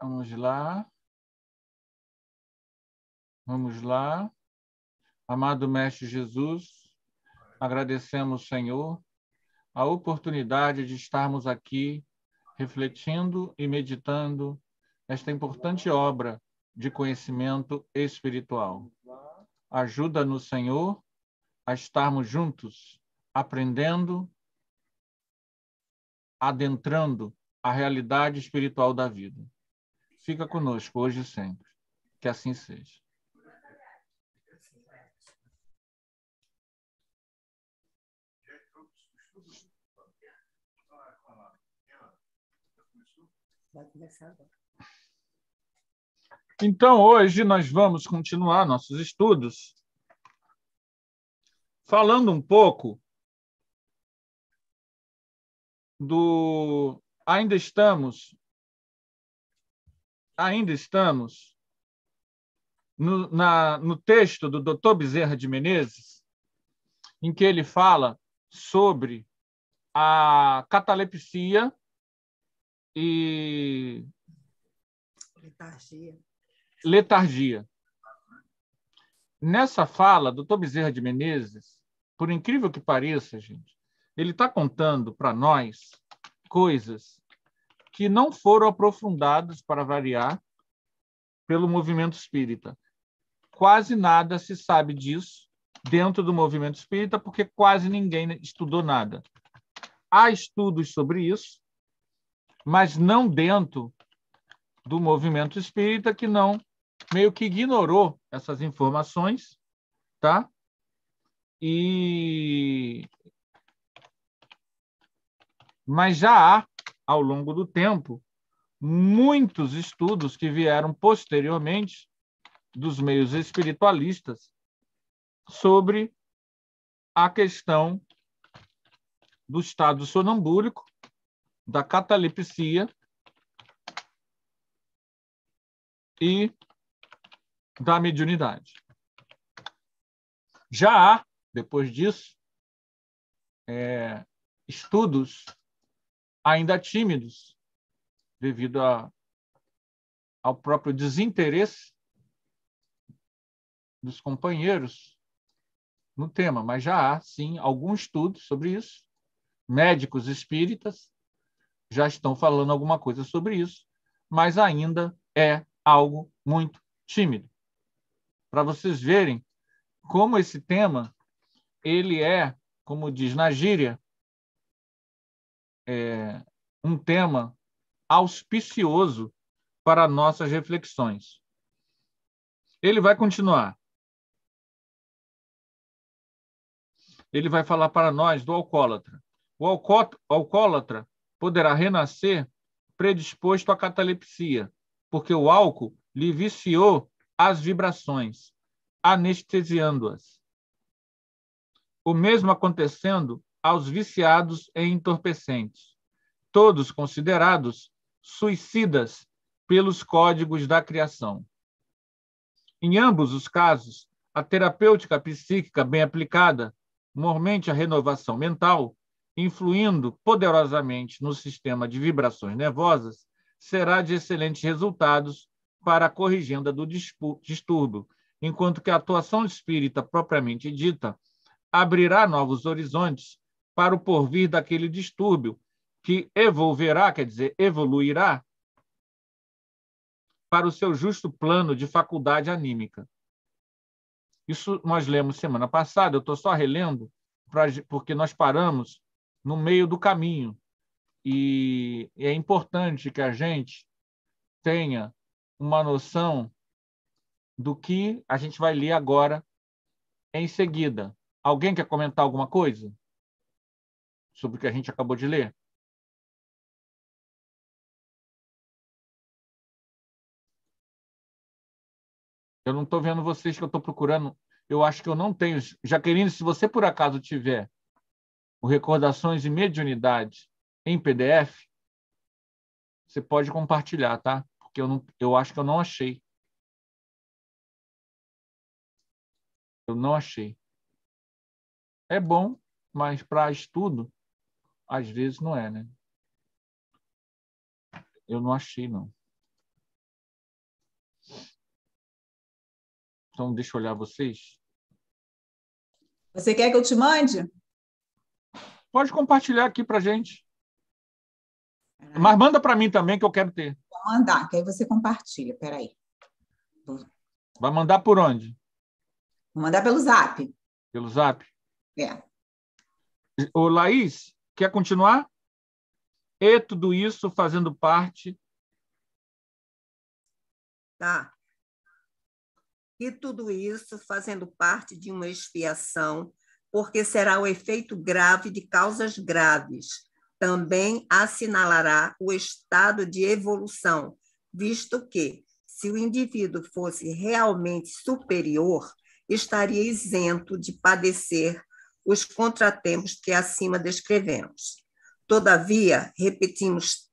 Vamos lá. Vamos lá. Amado Mestre Jesus, agradecemos, Senhor, a oportunidade de estarmos aqui refletindo e meditando esta importante obra de conhecimento espiritual. Ajuda-nos, Senhor, a estarmos juntos, aprendendo, adentrando a realidade espiritual da vida. Fica conosco hoje e sempre. Que assim seja. Então, hoje nós vamos continuar nossos estudos falando um pouco do... Ainda estamos no texto do Dr. Bezerra de Menezes, em que ele fala sobre a catalepsia e letargia. Nessa fala, Dr. Bezerra de Menezes, por incrível que pareça, gente, ele está contando para nós coisas que não foram aprofundadas, para variar, pelo movimento espírita. Quase nada se sabe disso dentro do movimento espírita, porque quase ninguém estudou nada. Há estudos sobre isso, mas não dentro do movimento espírita, que não meio que ignorou essas informações, tá? Mas já há, ao longo do tempo, muitos estudos que vieram posteriormente dos meios espiritualistas sobre a questão do estado sonambúlico, da catalepsia e da mediunidade. Já há, depois disso, estudos ainda tímidos, devido ao próprio desinteresse dos companheiros no tema, mas já há, sim, algum estudo sobre isso. Médicos espíritas já estão falando alguma coisa sobre isso, mas ainda é algo muito tímido. Para vocês verem como esse tema, ele é, como diz na gíria, um tema auspicioso para nossas reflexões. Ele vai continuar. Ele vai falar para nós do alcoólatra. O alcoólatra poderá renascer predisposto à catalepsia, porque o álcool lhe viciou as vibrações, anestesiando-as. O mesmo acontecendo aos viciados em entorpecentes, todos considerados suicidas pelos códigos da criação. Em ambos os casos, a terapêutica psíquica bem aplicada, mormente a renovação mental, influindo poderosamente no sistema de vibrações nervosas, será de excelentes resultados para a corrigenda do distúrbio, enquanto que a atuação espírita propriamente dita abrirá novos horizontes para o porvir daquele distúrbio, que evoluirá para o seu justo plano de faculdade anímica. Isso nós lemos semana passada, eu estou só relendo, porque nós paramos no meio do caminho. E é importante que a gente tenha uma noção do que a gente vai ler agora em seguida. Alguém quer comentar alguma coisa sobre o que a gente acabou de ler? Eu não estou vendo vocês, que eu estou procurando. Eu acho que eu não tenho. Jaqueline, se você por acaso tiver o Recordações e Mediunidade em PDF, você pode compartilhar, tá? Porque eu acho que eu não achei. Eu não achei. É bom, mas para estudo, às vezes não é, né? Eu não achei, não. Então, deixa eu olhar vocês. Você quer que eu te mande? Pode compartilhar aqui para a gente. Mas manda para mim também, que eu quero ter. Vou mandar, que aí você compartilha. Espera aí. Vai mandar por onde? Vou mandar pelo Zap. Pelo Zap? É. Ô, Laís, quer continuar? E tudo isso fazendo parte... Tá. E tudo isso fazendo parte de uma expiação, porque será o efeito grave de causas graves. Também assinalará o estado de evolução, visto que, se o indivíduo fosse realmente superior, estaria isento de padecer os contratempos que acima descrevemos. Todavia, repetimos,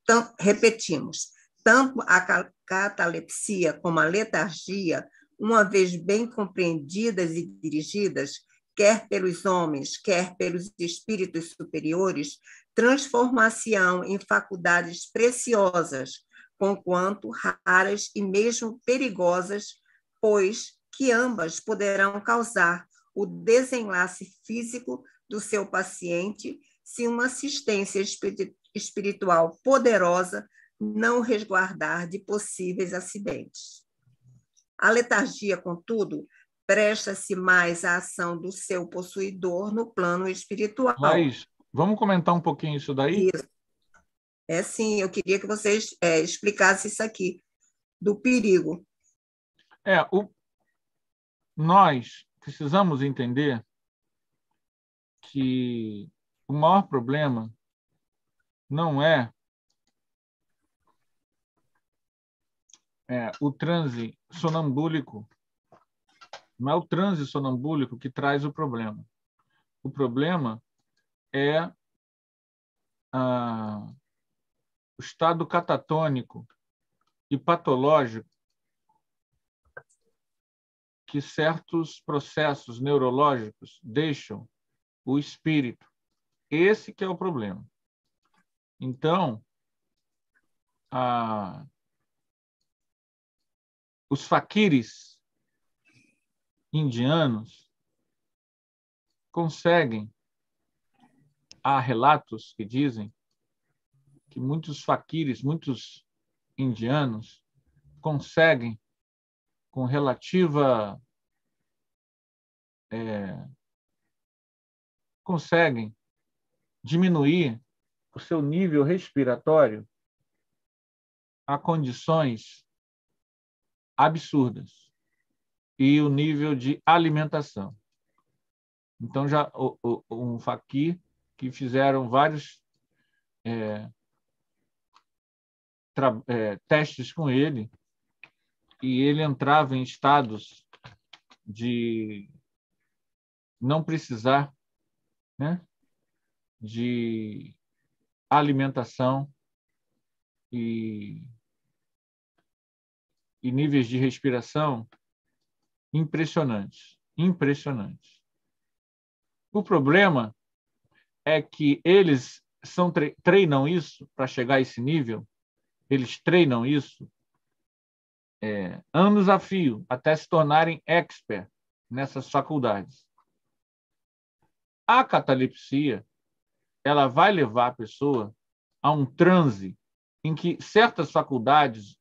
tanto a catalepsia como a letargia, uma vez bem compreendidas e dirigidas, quer pelos homens, quer pelos espíritos superiores, transformar-se-ão em faculdades preciosas, conquanto raras e mesmo perigosas, pois que ambas poderão causar o desenlace físico do seu paciente se uma assistência espiritual poderosa não resguardar de possíveis acidentes. A letargia, contudo, presta-se mais à ação do seu possuidor no plano espiritual. Laís, vamos comentar um pouquinho isso daí? Isso. Sim, eu queria que vocês explicassem isso aqui, do perigo. Nós precisamos entender que o maior problema não é o transe sonambúlico, não é o transe sonambúlico que traz o problema. O problema é o estado catatônico e patológico que certos processos neurológicos deixam o espírito. Esse que é o problema. Então, os faquires indianos conseguem, há relatos que dizem que muitos faquires, muitos indianos, conseguem, com relativa... conseguem diminuir o seu nível respiratório a condições absurdas e o nível de alimentação. Então, já um faquir que fizeram vários testes com ele, e ele entrava em estados de não precisar, né, de alimentação e níveis de respiração impressionantes. Impressionantes. O problema é que eles treinam isso para chegar a esse nível, eles treinam isso anos a fio, até se tornarem expert nessas faculdades. A catalepsia, ela vai levar a pessoa a um transe em que certas faculdades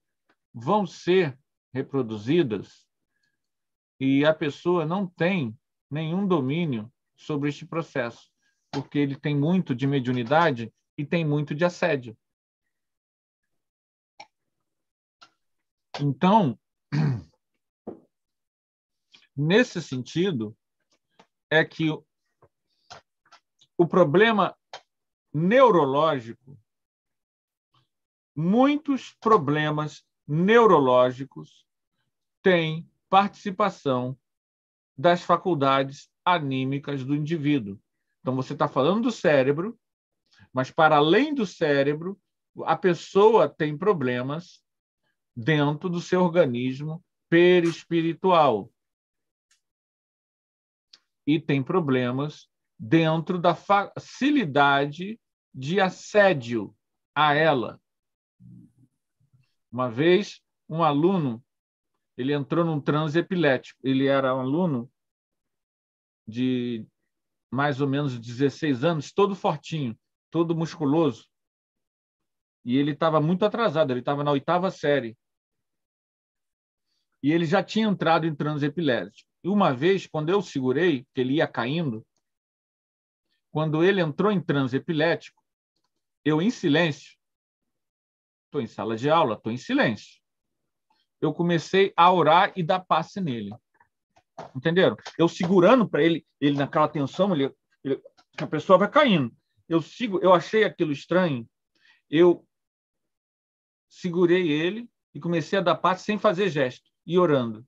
vão ser reproduzidas e a pessoa não tem nenhum domínio sobre este processo, porque ele tem muito de mediunidade e tem muito de assédio. Então, nesse sentido, é que o problema neurológico, muitos problemas neurológicos têm participação das faculdades anímicas do indivíduo. Então, você está falando do cérebro, mas, para além do cérebro, a pessoa tem problemas dentro do seu organismo perispiritual. E tem problemas dentro da facilidade de assédio a ela. Uma vez, um aluno Ele entrou num transe epilético. Ele era um aluno de mais ou menos 16 anos, todo fortinho, todo musculoso. E ele estava muito atrasado, ele estava na 8ª série. E ele já tinha entrado em transe epilético. E uma vez, quando eu segurei, que ele ia caindo, quando ele entrou em transe epilético, eu, em silêncio, estou em sala de aula, estou em silêncio, eu comecei a orar e dar passe nele. Entenderam? Eu segurando para ele naquela tensão, a pessoa vai caindo. Eu achei aquilo estranho, eu segurei ele e comecei a dar passe sem fazer gesto e orando.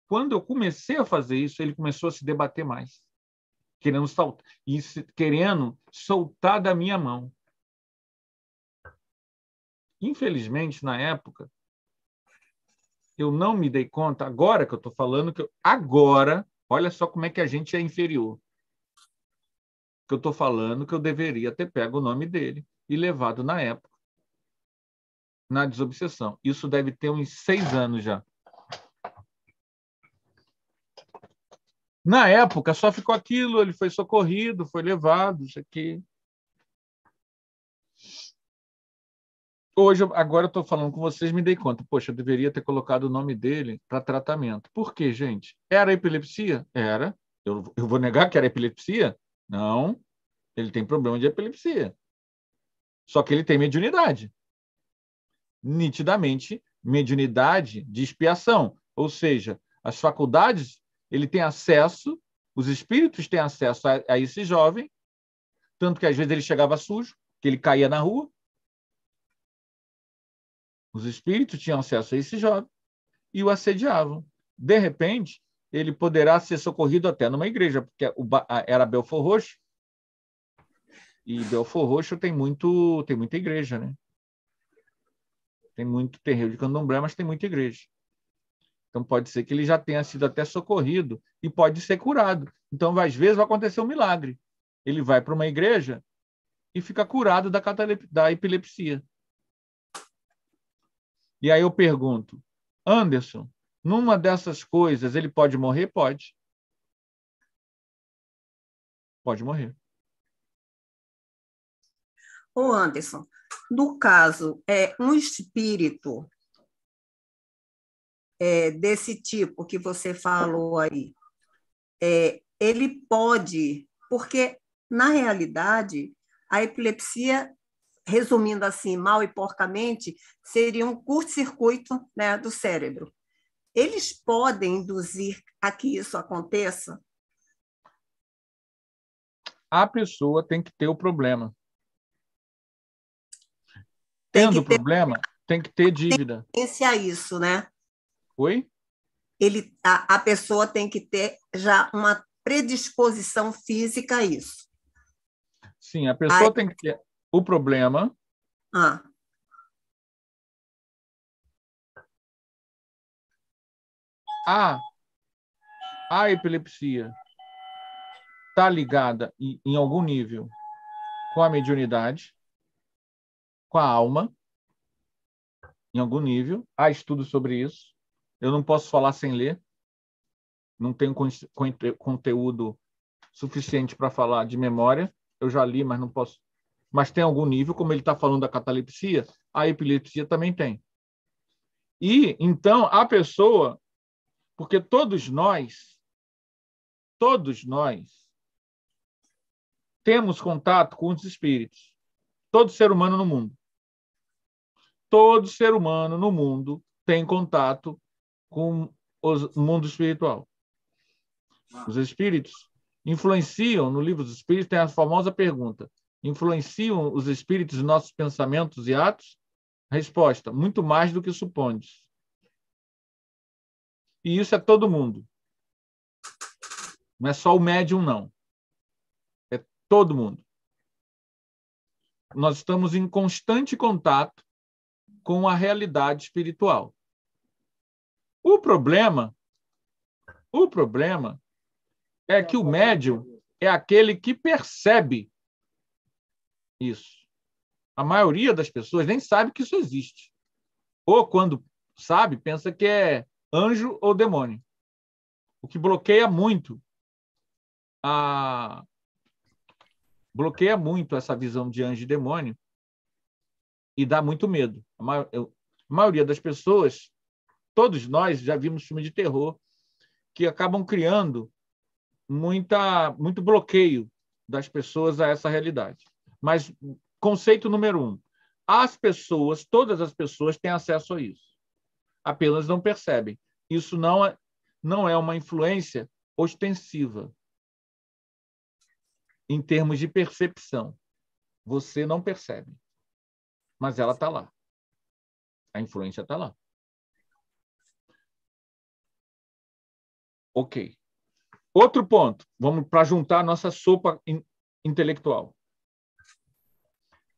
Quando eu comecei a fazer isso, ele começou a se debater mais, querendo soltar da minha mão. Infelizmente, na época, eu não me dei conta, agora que eu estou falando, agora, olha só como é que a gente é inferior. Que eu estou falando que eu deveria ter pego o nome dele e levado na época, na desobsessão. Isso deve ter uns 6 anos já. Na época, só ficou aquilo, ele foi socorrido, foi levado, isso aqui. Hoje, agora eu estou falando com vocês, me dei conta. Poxa, eu deveria ter colocado o nome dele para tratamento. Por quê, gente? Era epilepsia? Era. Eu vou negar que era epilepsia? Não. Ele tem problema de epilepsia. Só que ele tem mediunidade. Nitidamente, mediunidade de expiação. Ou seja, as faculdades, ele tem acesso, os espíritos têm acesso a esse jovem, tanto que às vezes ele chegava sujo, que ele caía na rua. Os espíritos tinham acesso a esse jovem e o assediavam. De repente, ele poderá ser socorrido até numa igreja, porque era Belford Roxo, e Belford Roxo tem muita igreja, né? Tem muito terreiro de candomblé, mas tem muita igreja. Então, pode ser que ele já tenha sido até socorrido e pode ser curado. Então, às vezes, vai acontecer um milagre. Ele vai para uma igreja e fica curado da epilepsia. E aí eu pergunto, Anderson, numa dessas coisas, ele pode morrer? Pode. Pode morrer. Ô Anderson, no caso, um espírito desse tipo que você falou aí, ele pode, porque, na realidade, a epilepsia, resumindo assim, mal e porcamente, seria um curto-circuito, né, do cérebro. Eles podem induzir a que isso aconteça? A pessoa tem que ter o problema. Tendo o problema, tem que ter dívida. Tem a isso, né? Oi? A pessoa tem que ter já uma predisposição física a isso. Sim, a pessoa tem que ter o problema. A epilepsia está ligada em algum nível com a mediunidade, com a alma, em algum nível. Há estudos sobre isso. Eu não posso falar sem ler. Não tenho conteúdo suficiente para falar de memória. Eu já li, mas não posso. Mas tem algum nível, como ele está falando da catalepsia, a epilepsia também tem. E, então, a pessoa, porque todos nós temos contato com os espíritos. Todo ser humano no mundo. Todo ser humano no mundo tem contato com o mundo espiritual. Os espíritos influenciam, no livro dos espíritos tem a famosa pergunta, influenciam os espíritos em nossos pensamentos e atos? Resposta, muito mais do que supondes. E isso é todo mundo. Não é só o médium, não. É todo mundo. Nós estamos em constante contato com a realidade espiritual. O problema é que o médium é aquele que percebe isso. A maioria das pessoas nem sabe que isso existe. Ou quando sabe, pensa que é anjo ou demônio. O que bloqueia muito essa visão de anjo e demônio e dá muito medo. A maioria das pessoas, todos nós já vimos filmes de terror que acabam criando muito bloqueio das pessoas a essa realidade. Mas conceito número 1, todas as pessoas têm acesso a isso, apenas não percebem. Isso não é uma influência ostensiva em termos de percepção. Você não percebe, mas ela está lá. A influência está lá. Ok. Outro ponto, vamos para juntar a nossa sopa intelectual.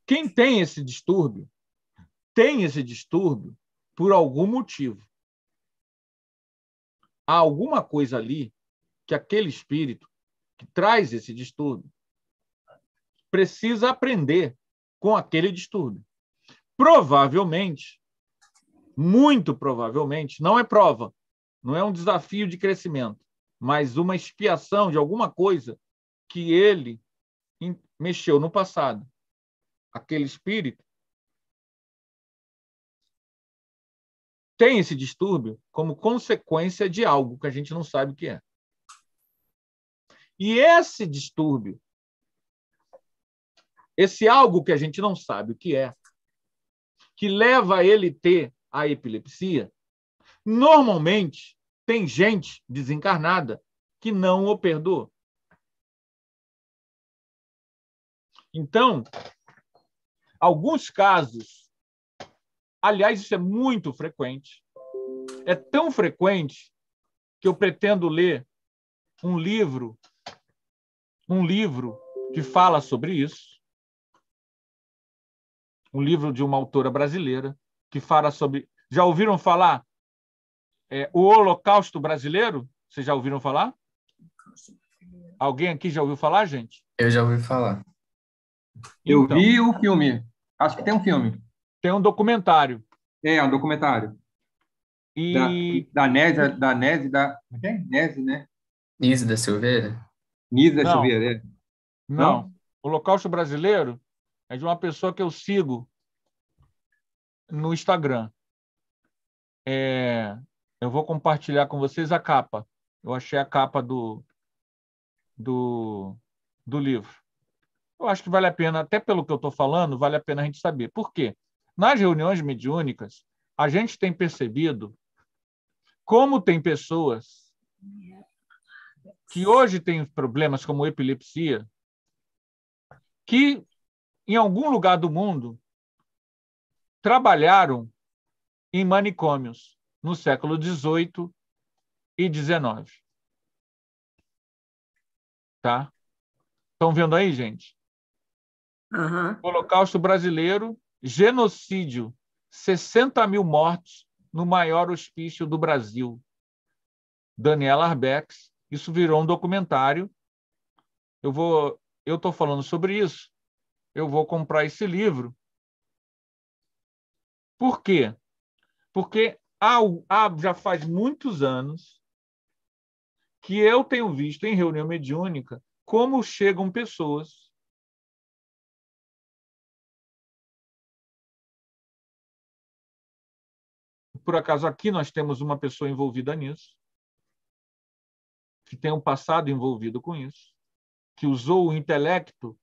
Quem tem esse distúrbio por algum motivo. Há alguma coisa ali que aquele espírito que traz esse distúrbio precisa aprender com aquele distúrbio. Provavelmente, muito provavelmente, não é prova, não é um desafio de crescimento, mas uma expiação de alguma coisa que ele mexeu no passado. Aquele espírito tem esse distúrbio como consequência de algo que a gente não sabe o que é. E esse distúrbio, esse algo que a gente não sabe o que é, que leva a ele ter a epilepsia, normalmente tem gente desencarnada que não o perdoa. Então, alguns casos, aliás, isso é muito frequente, é tão frequente que eu pretendo ler um livro que fala sobre isso, um livro de uma autora brasileira que fala sobre... Já ouviram falar o Holocausto Brasileiro? Vocês já ouviram falar? Alguém aqui já ouviu falar, gente? Eu já ouvi falar. Eu Então, vi o filme. Acho que tem um filme. tem um documentário. É um documentário. E... Da Nésia, como é que é? Nésia, né? Nise da Silveira? Nisa Não. Silveira, é. Não. O Holocausto Brasileiro é de uma pessoa que eu sigo no Instagram. Eu vou compartilhar com vocês a capa. Eu achei a capa do livro. Eu acho que vale a pena, até pelo que eu estou falando, vale a pena a gente saber. Por quê? Nas reuniões mediúnicas, a gente tem percebido como tem pessoas que hoje têm problemas como epilepsia, que em algum lugar do mundo trabalharam em manicômios no século XVIII e XIX. Tá? Estão vendo aí, gente? Uhum. Holocausto Brasileiro, genocídio, 60 mil mortos no maior hospício do Brasil. Daniela Arbex, isso virou um documentário. Eu estou falando sobre isso. Eu vou comprar esse livro. Por quê? Porque já faz muitos anos que eu tenho visto em reunião mediúnica como chegam pessoas por acaso aqui nós temos uma pessoa envolvida nisso, que tem um passado envolvido com isso, que usou o intelecto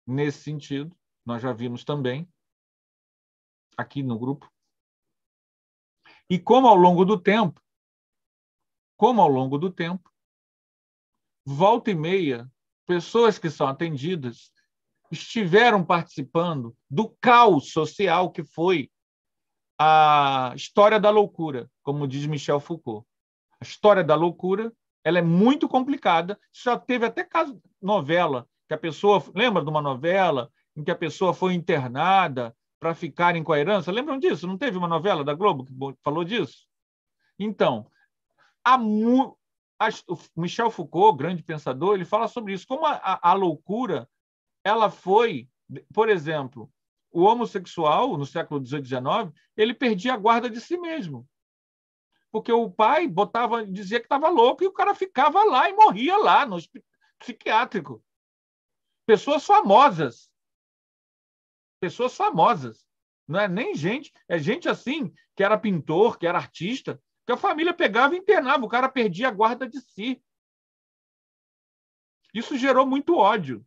nesse sentido, nós já vimos também aqui no grupo. E como ao longo do tempo, volta e meia, pessoas que são atendidas estiveram participando do caos social que foi a história da loucura, como diz Michel Foucault. A história da loucura, ela é muito complicada. Já teve até caso novela, que a pessoa... Lembra de uma novela em que a pessoa foi internada para ficarem com a herança? Lembram disso? Não teve uma novela da Globo que falou disso? Então, o Michel Foucault, grande pensador, ele fala sobre isso. Como a loucura ela foi, por exemplo, o homossexual, no século XVIII, XIX, ele perdia a guarda de si mesmo. Porque o pai dizia que estava louco e o cara ficava lá e morria lá, no hospital psiquiátrico. Pessoas famosas. Pessoas famosas. Não é nem gente, é gente assim, que era pintor, que era artista, que a família pegava e internava, o cara perdia a guarda de si. Isso gerou muito ódio.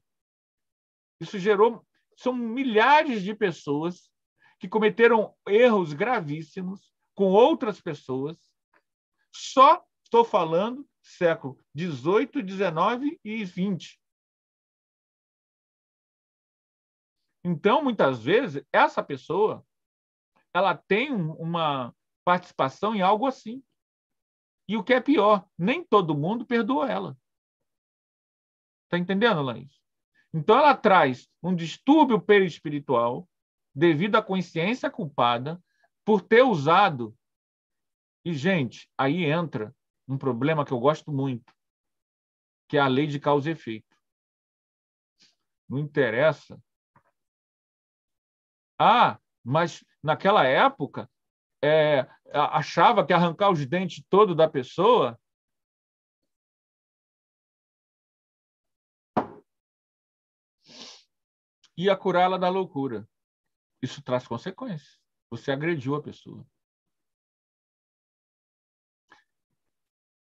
São milhares de pessoas que cometeram erros gravíssimos com outras pessoas. Só estou falando século XVIII, XIX e XX. Então, muitas vezes, essa pessoa ela tem uma participação em algo assim. E o que é pior, nem todo mundo perdoa ela. Está entendendo, Laís? Então, ela traz um distúrbio perispiritual devido à consciência culpada por ter usado. E, gente, aí entra um problema que eu gosto muito, que é a lei de causa e efeito. Não interessa. Ah, mas naquela época achava que arrancar os dentes todos da pessoa ia curá-la da loucura. Isso traz consequências. Você agrediu a pessoa.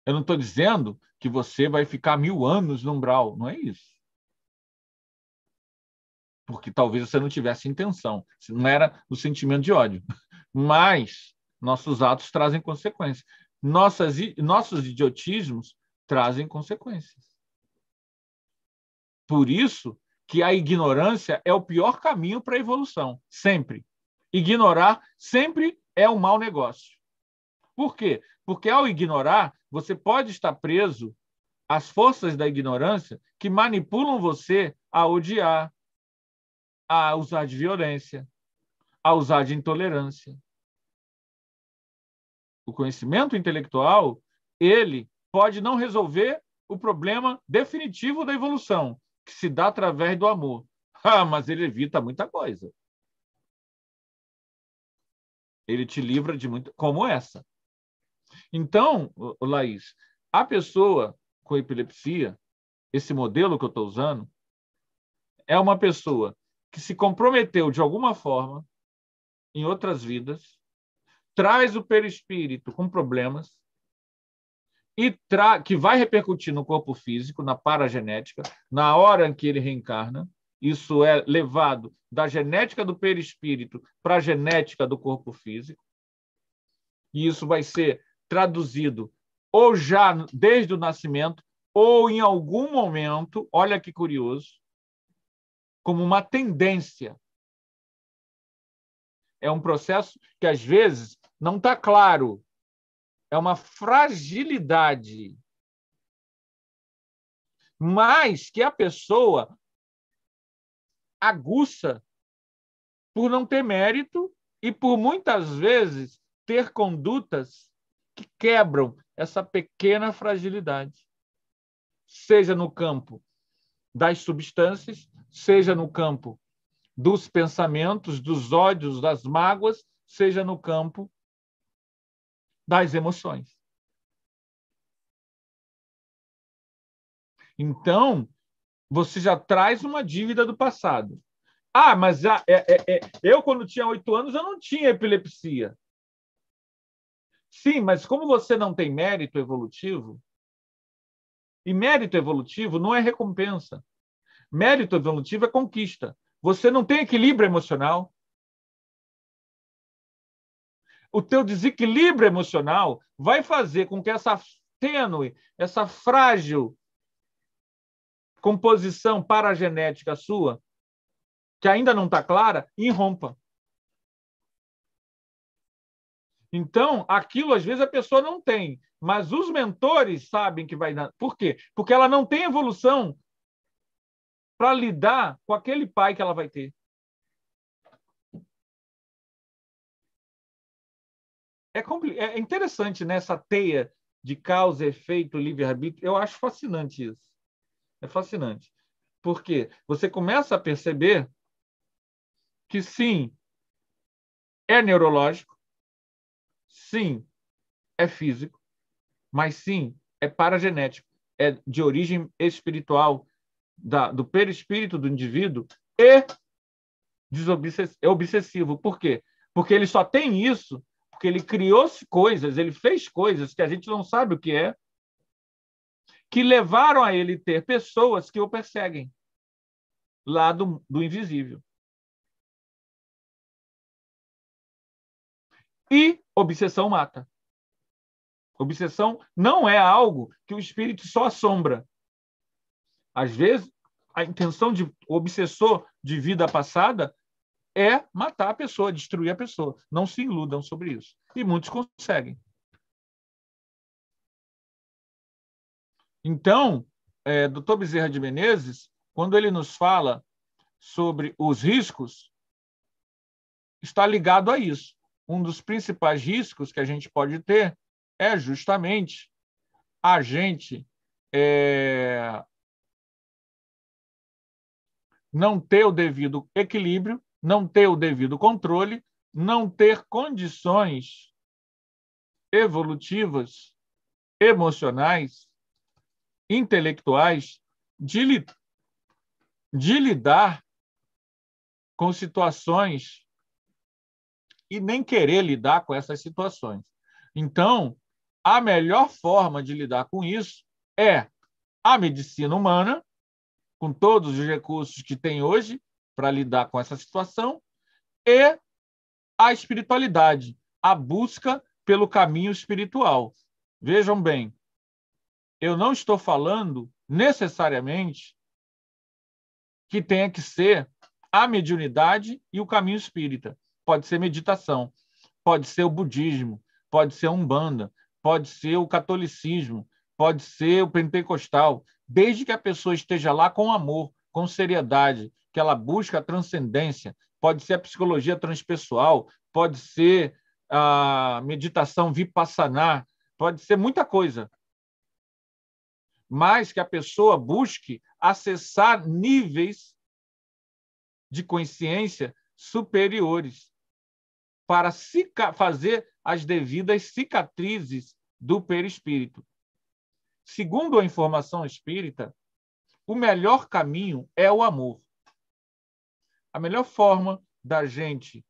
Eu não estou dizendo que você vai ficar 1000 anos no umbral. Não é isso. Porque talvez você não tivesse intenção. Não era o sentimento de ódio. Mas nossos atos trazem consequências. Nossos idiotismos trazem consequências. Por isso que a ignorância é o pior caminho para a evolução. Sempre. Ignorar sempre é um mau negócio. Por quê? Porque ao ignorar, você pode estar preso às forças da ignorância que manipulam você a odiar, a usar de violência, a usar de intolerância. O conhecimento intelectual, ele pode não resolver o problema definitivo da evolução, que se dá através do amor. Mas ele evita muita coisa. Ele te livra de muita, como essa. Então, Laís, a pessoa com epilepsia, esse modelo que eu estou usando, é uma pessoa que se comprometeu de alguma forma em outras vidas, traz o perispírito com problemas e que vai repercutir no corpo físico, na paragenética, na hora em que ele reencarna. Isso é levado da genética do perispírito para a genética do corpo físico. E isso vai ser traduzido ou já desde o nascimento ou em algum momento, olha que curioso, como uma tendência. É um processo que, às vezes, não está claro. É uma fragilidade. Mas que a pessoa aguça por não ter mérito e por, muitas vezes, ter condutas que quebram essa pequena fragilidade. Seja no campo das substâncias, seja no campo dos pensamentos, dos ódios, das mágoas, seja no campo das emoções. Então, você já traz uma dívida do passado. Ah, mas eu, quando tinha 8 anos, eu não tinha epilepsia. Sim, mas como você não tem mérito evolutivo, e mérito evolutivo não é recompensa. Mérito evolutivo é conquista. Você não tem equilíbrio emocional. O teu desequilíbrio emocional vai fazer com que essa tênue, essa frágil composição paragenética sua, que ainda não está clara, irrompa. Então, aquilo, às vezes, a pessoa não tem, mas os mentores sabem que vai dar. Por quê? Porque ela não tem evolução para lidar com aquele pai que ela vai ter. É interessante, né, essa teia de causa, efeito, livre-arbítrio. Eu acho fascinante isso. É fascinante. Porque você começa a perceber que sim, é neurológico, sim, é físico, mas sim, é paragenético, é de origem espiritual, do perispírito do indivíduo e é obsessivo. Por quê? Porque ele só tem isso porque ele criou coisas, ele fez coisas que a gente não sabe o que é, que levaram a ele ter pessoas que o perseguem lá do invisível. E obsessão mata. Obsessão não é algo que o espírito só assombra. Às vezes, a intenção de obsessor de vida passada é matar a pessoa, destruir a pessoa. Não se iludam sobre isso. E muitos conseguem. Então, Dr. Bezerra de Menezes, quando ele nos fala sobre os riscos, está ligado a isso. Um dos principais riscos que a gente pode ter é justamente a gente não ter o devido equilíbrio, não ter o devido controle, não ter condições evolutivas, emocionais, intelectuais de lidar com situações e nem querer lidar com essas situações. Então, a melhor forma de lidar com isso é a medicina humana, com todos os recursos que tem hoje para lidar com essa situação, e a espiritualidade, a busca pelo caminho espiritual. Vejam bem, eu não estou falando necessariamente que tenha que ser a mediunidade e o caminho espírita. Pode ser meditação, pode ser o budismo, pode ser a Umbanda, pode ser o catolicismo, pode ser o pentecostal, desde que a pessoa esteja lá com amor, com seriedade, que ela busca a transcendência, pode ser a psicologia transpessoal, pode ser a meditação vipassana, pode ser muita coisa, mas que a pessoa busque acessar níveis de consciência superiores para fazer as devidas cicatrizes do perispírito. Segundo a informação espírita, o melhor caminho é o amor. A melhor forma da gente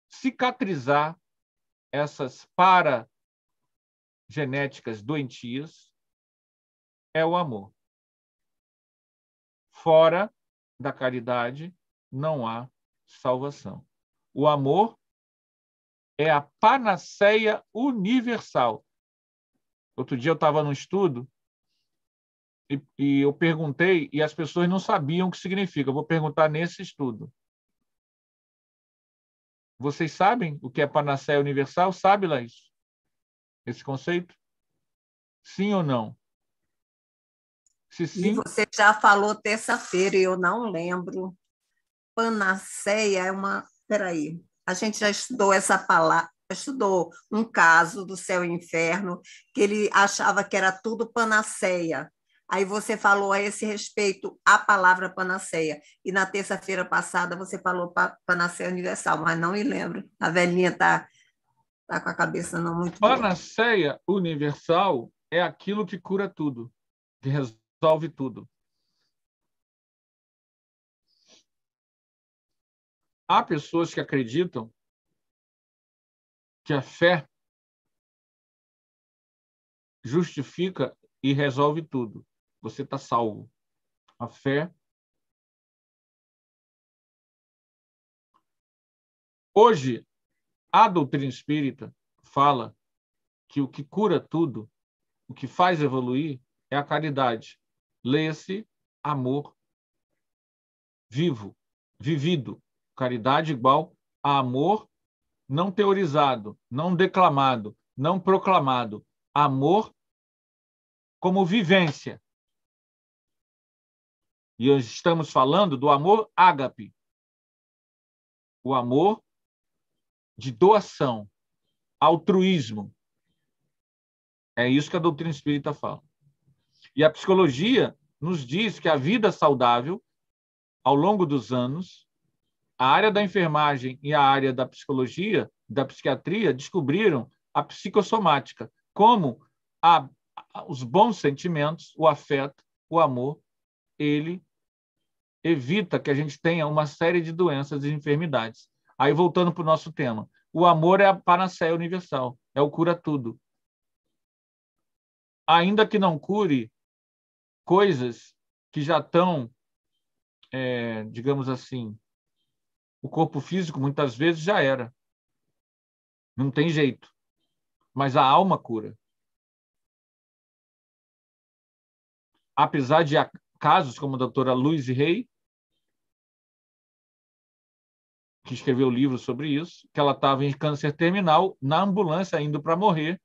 cicatrizar essas paragenéticas doentias é o amor. Fora da caridade não há salvação. O amor é a panaceia universal. Outro dia eu estava num estudo e eu perguntei e as pessoas não sabiam o que significa. Eu vou perguntar nesse estudo. Vocês sabem o que é panaceia universal? Sabe, Laís? Esse conceito? Sim ou não? Se sim... E você já falou terça-feira e eu não lembro. Panaceia é uma... Espera aí. A gente já estudou essa palavra, estudou um caso do céu e inferno, que ele achava que era tudo panaceia. Aí você falou a esse respeito a palavra panaceia. E na terça-feira passada você falou panaceia universal, mas não me lembro. A velhinha está com a cabeça não muito boa. Panaceia universal é aquilo que cura tudo, que resolve tudo. Há pessoas que acreditam que a fé justifica e resolve tudo. Você está salvo. A fé. Hoje, a doutrina espírita fala que o que cura tudo, o que faz evoluir, é a caridade. Leia-se amor vivo, vivido. Caridade igual a amor não teorizado, não declamado, não proclamado. Amor como vivência. E hoje estamos falando do amor ágape. O amor de doação, altruísmo. É isso que a doutrina espírita fala. E a psicologia nos diz que a vida saudável, ao longo dos anos, A área da enfermagem e a área da psicologia, da psiquiatria, descobriram a psicossomática, como os bons sentimentos, o afeto, o amor, ele evita que a gente tenha uma série de doenças e enfermidades. Aí, voltando para o nosso tema, o amor é a panaceia universal, é o cura-tudo. Ainda que não cure coisas que já estão, digamos assim, o corpo físico muitas vezes já era. Não tem jeito. Mas a alma cura. Apesar de casos como a doutora Louise Hay, que escreveu livro sobre isso, que ela estava em câncer terminal, na ambulância, indo para morrer,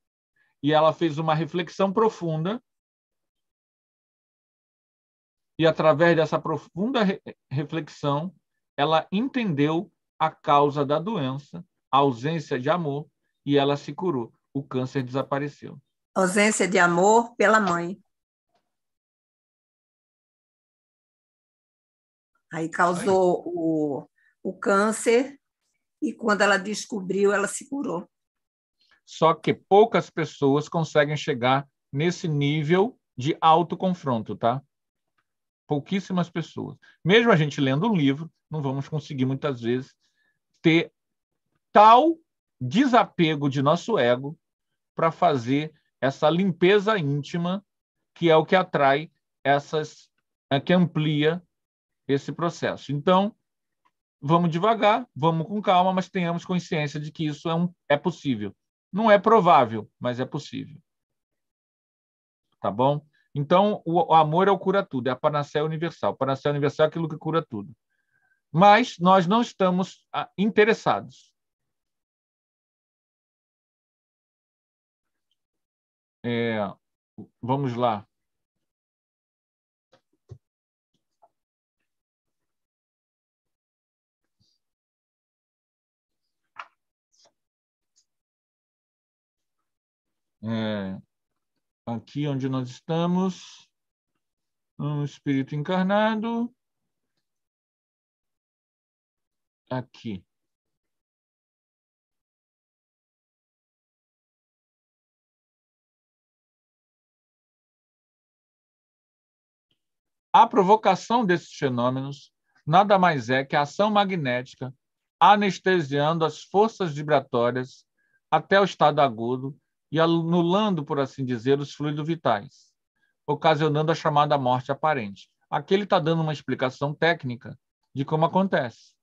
e ela fez uma reflexão profunda, e através dessa profunda reflexão, ela entendeu a causa da doença, a ausência de amor, e ela se curou. O câncer desapareceu. Ausência de amor pela mãe. Aí causou o câncer, e quando ela descobriu, ela se curou. Só que poucas pessoas conseguem chegar nesse nível de autoconfronto, tá? Pouquíssimas pessoas. Mesmo a gente lendo um livro, não vamos conseguir, muitas vezes, ter tal desapego de nosso ego para fazer essa limpeza íntima, que é o que atrai que amplia esse processo. Então, vamos devagar, vamos com calma, mas tenhamos consciência de que isso é possível. Não é provável, mas é possível. Tá bom? Então, o amor é o cura-tudo, é a panaceia universal. A panaceia universal é aquilo que cura tudo. Mas nós não estamos interessados. Vamos lá. Aqui onde nós estamos, um espírito encarnado. Aqui. A provocação desses fenômenos nada mais é que a ação magnética anestesiando as forças vibratórias até o estado agudo e anulando, por assim dizer, os fluidos vitais, ocasionando a chamada morte aparente. Aqui ele está dando uma explicação técnica de como acontece.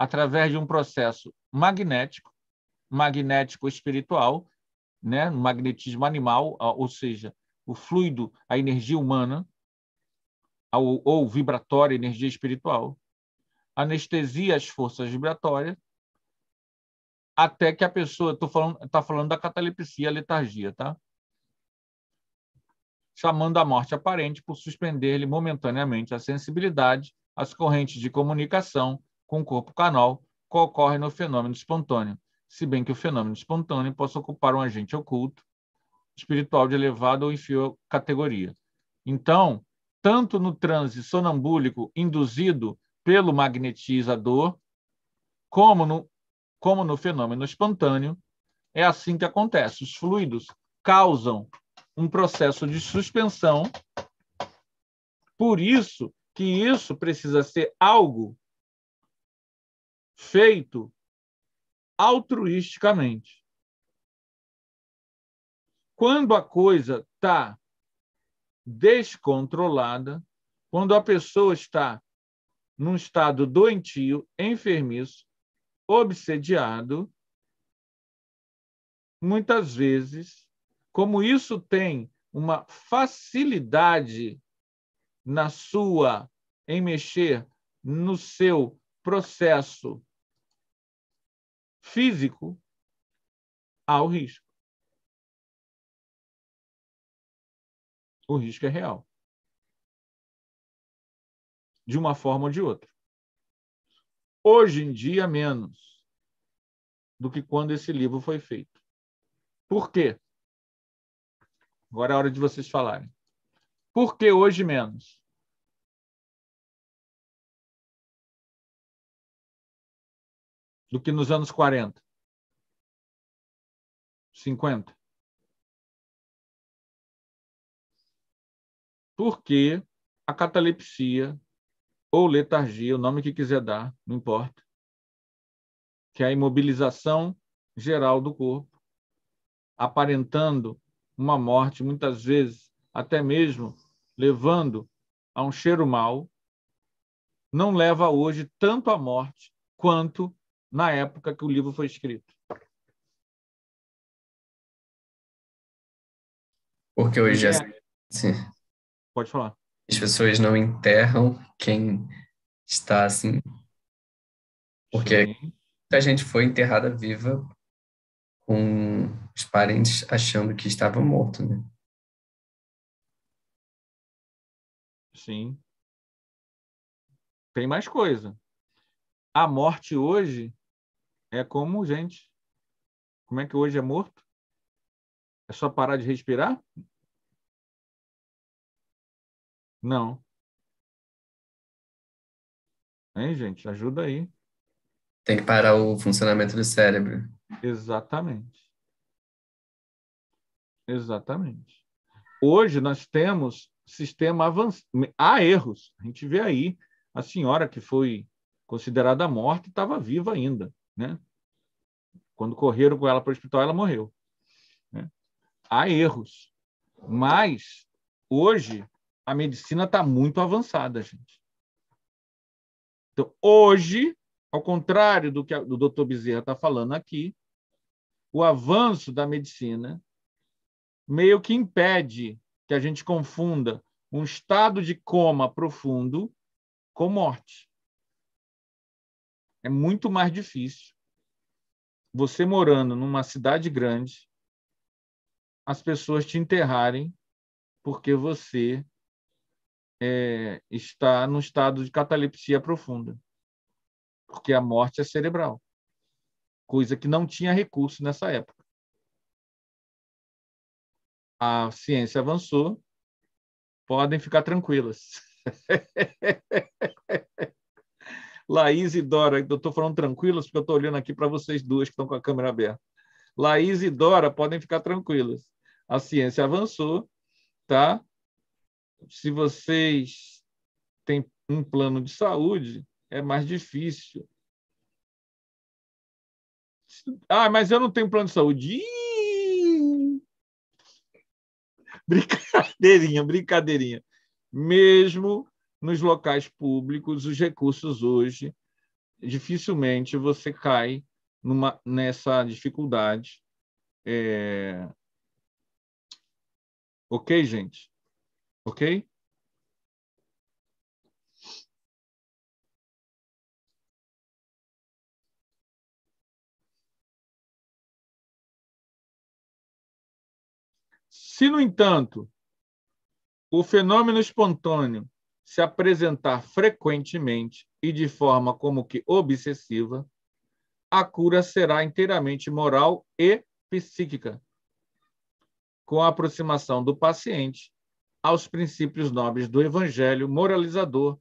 Através de um processo magnético espiritual, né? Um magnetismo animal, ou seja, o fluido, a energia humana, ou vibratória, energia espiritual, anestesia as forças vibratórias até que a pessoa, está falando da catalepsia, letargia, tá? Chamando a morte aparente por suspender-lhe momentaneamente a sensibilidade às correntes de comunicação com o corpo canal que ocorre no fenômeno espontâneo, se bem que o fenômeno espontâneo possa ocupar um agente oculto, espiritual de elevada ou inferior categoria. Então, tanto no transe sonambúlico induzido pelo magnetizador, como no fenômeno espontâneo, é assim que acontece. Os fluidos causam um processo de suspensão, por isso que isso precisa ser algo feito altruisticamente. Quando a coisa está descontrolada, quando a pessoa está num estado doentio, enfermiço, obsediado, muitas vezes, como isso tem uma facilidade em mexer no seu processo físico, há o risco. O risco é real. De uma forma ou de outra. Hoje em dia, menos do que quando esse livro foi feito. Por quê? Agora é a hora de vocês falarem. Por que hoje menos? do que nos anos 40, 50. Porque a catalepsia ou letargia, o nome que quiser dar, não importa, que é a imobilização geral do corpo, aparentando uma morte, muitas vezes até mesmo levando a um cheiro mau, não leva hoje tanto à morte quanto na época que o livro foi escrito. Porque hoje assim, Pode falar. as pessoas não enterram quem está assim, porque Sim, a gente foi enterrada viva com os parentes achando que estava morto, né? sim. Tem mais coisa. A morte hoje é como, gente, como é que hoje é morto? É só parar de respirar? Não. Hein, gente? Ajuda aí. Tem que parar o funcionamento do cérebro. Exatamente. Exatamente. Hoje nós temos sistema avançado. Há erros. A gente vê aí a senhora que foi considerada morta estava viva ainda, né? Quando correram com ela para o hospital, ela morreu, né? Há erros. Mas hoje a medicina está muito avançada, gente. Então, hoje, ao contrário do que o doutor Bezerra está falando aqui, o avanço da medicina meio que impede que a gente confunda um estado de coma profundo com morte. É muito mais difícil você morando numa cidade grande, as pessoas te enterrarem porque você está num estado de catalepsia profunda, porque a morte é cerebral, coisa que não tinha recurso nessa época. A ciência avançou, podem ficar tranquilas. Laís e Dora, eu estou falando tranquilas porque eu estou olhando aqui para vocês duas que estão com a câmera aberta. Laís e Dora podem ficar tranquilas. A ciência avançou, tá? Se vocês têm um plano de saúde, é mais difícil. Ah, mas eu não tenho plano de saúde. Ih! Brincadeirinha, brincadeirinha. Mesmo nos locais públicos, os recursos hoje, dificilmente você cai nessa dificuldade. Ok, gente? Ok? Se, no entanto, o fenômeno espontâneo se apresentar frequentemente e de forma como que obsessiva, a cura será inteiramente moral e psíquica, com a aproximação do paciente aos princípios nobres do evangelho moralizador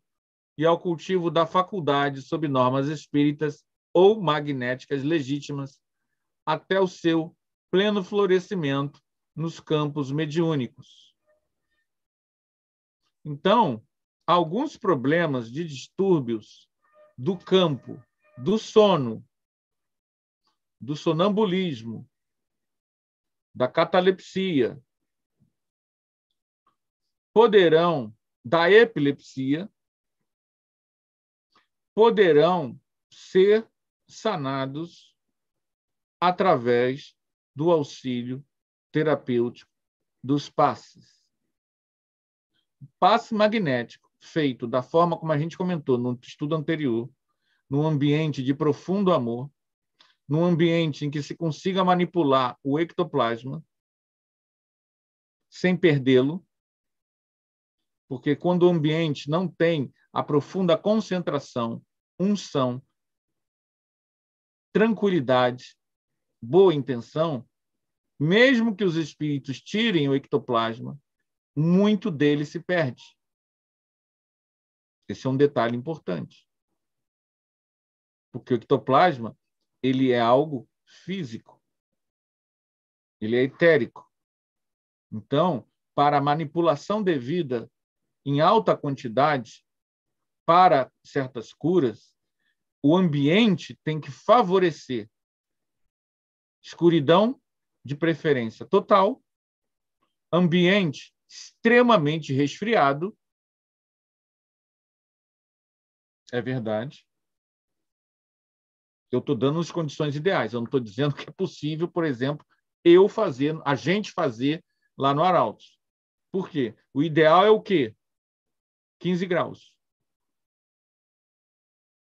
e ao cultivo da faculdade sob normas espíritas ou magnéticas legítimas até o seu pleno florescimento nos campos mediúnicos. Então, alguns problemas de distúrbios do campo, do sono, do sonambulismo, da catalepsia, da epilepsia, poderão ser sanados através do auxílio terapêutico dos passes. Passe magnético, feito da forma como a gente comentou no estudo anterior, num ambiente de profundo amor, num ambiente em que se consiga manipular o ectoplasma sem perdê-lo, porque quando o ambiente não tem a profunda concentração, unção, tranquilidade, boa intenção, mesmo que os espíritos tirem o ectoplasma, muito dele se perde. Esse é um detalhe importante. Porque o ectoplasma ele é algo físico, ele é etérico. Então, para a manipulação devida em alta quantidade, para certas curas, o ambiente tem que favorecer escuridão, de preferência total, ambiente extremamente resfriado, é verdade. Eu estou dando as condições ideais, eu não estou dizendo que é possível, por exemplo, a gente fazer lá no Arautos. Por quê? O ideal é o quê? 15 graus.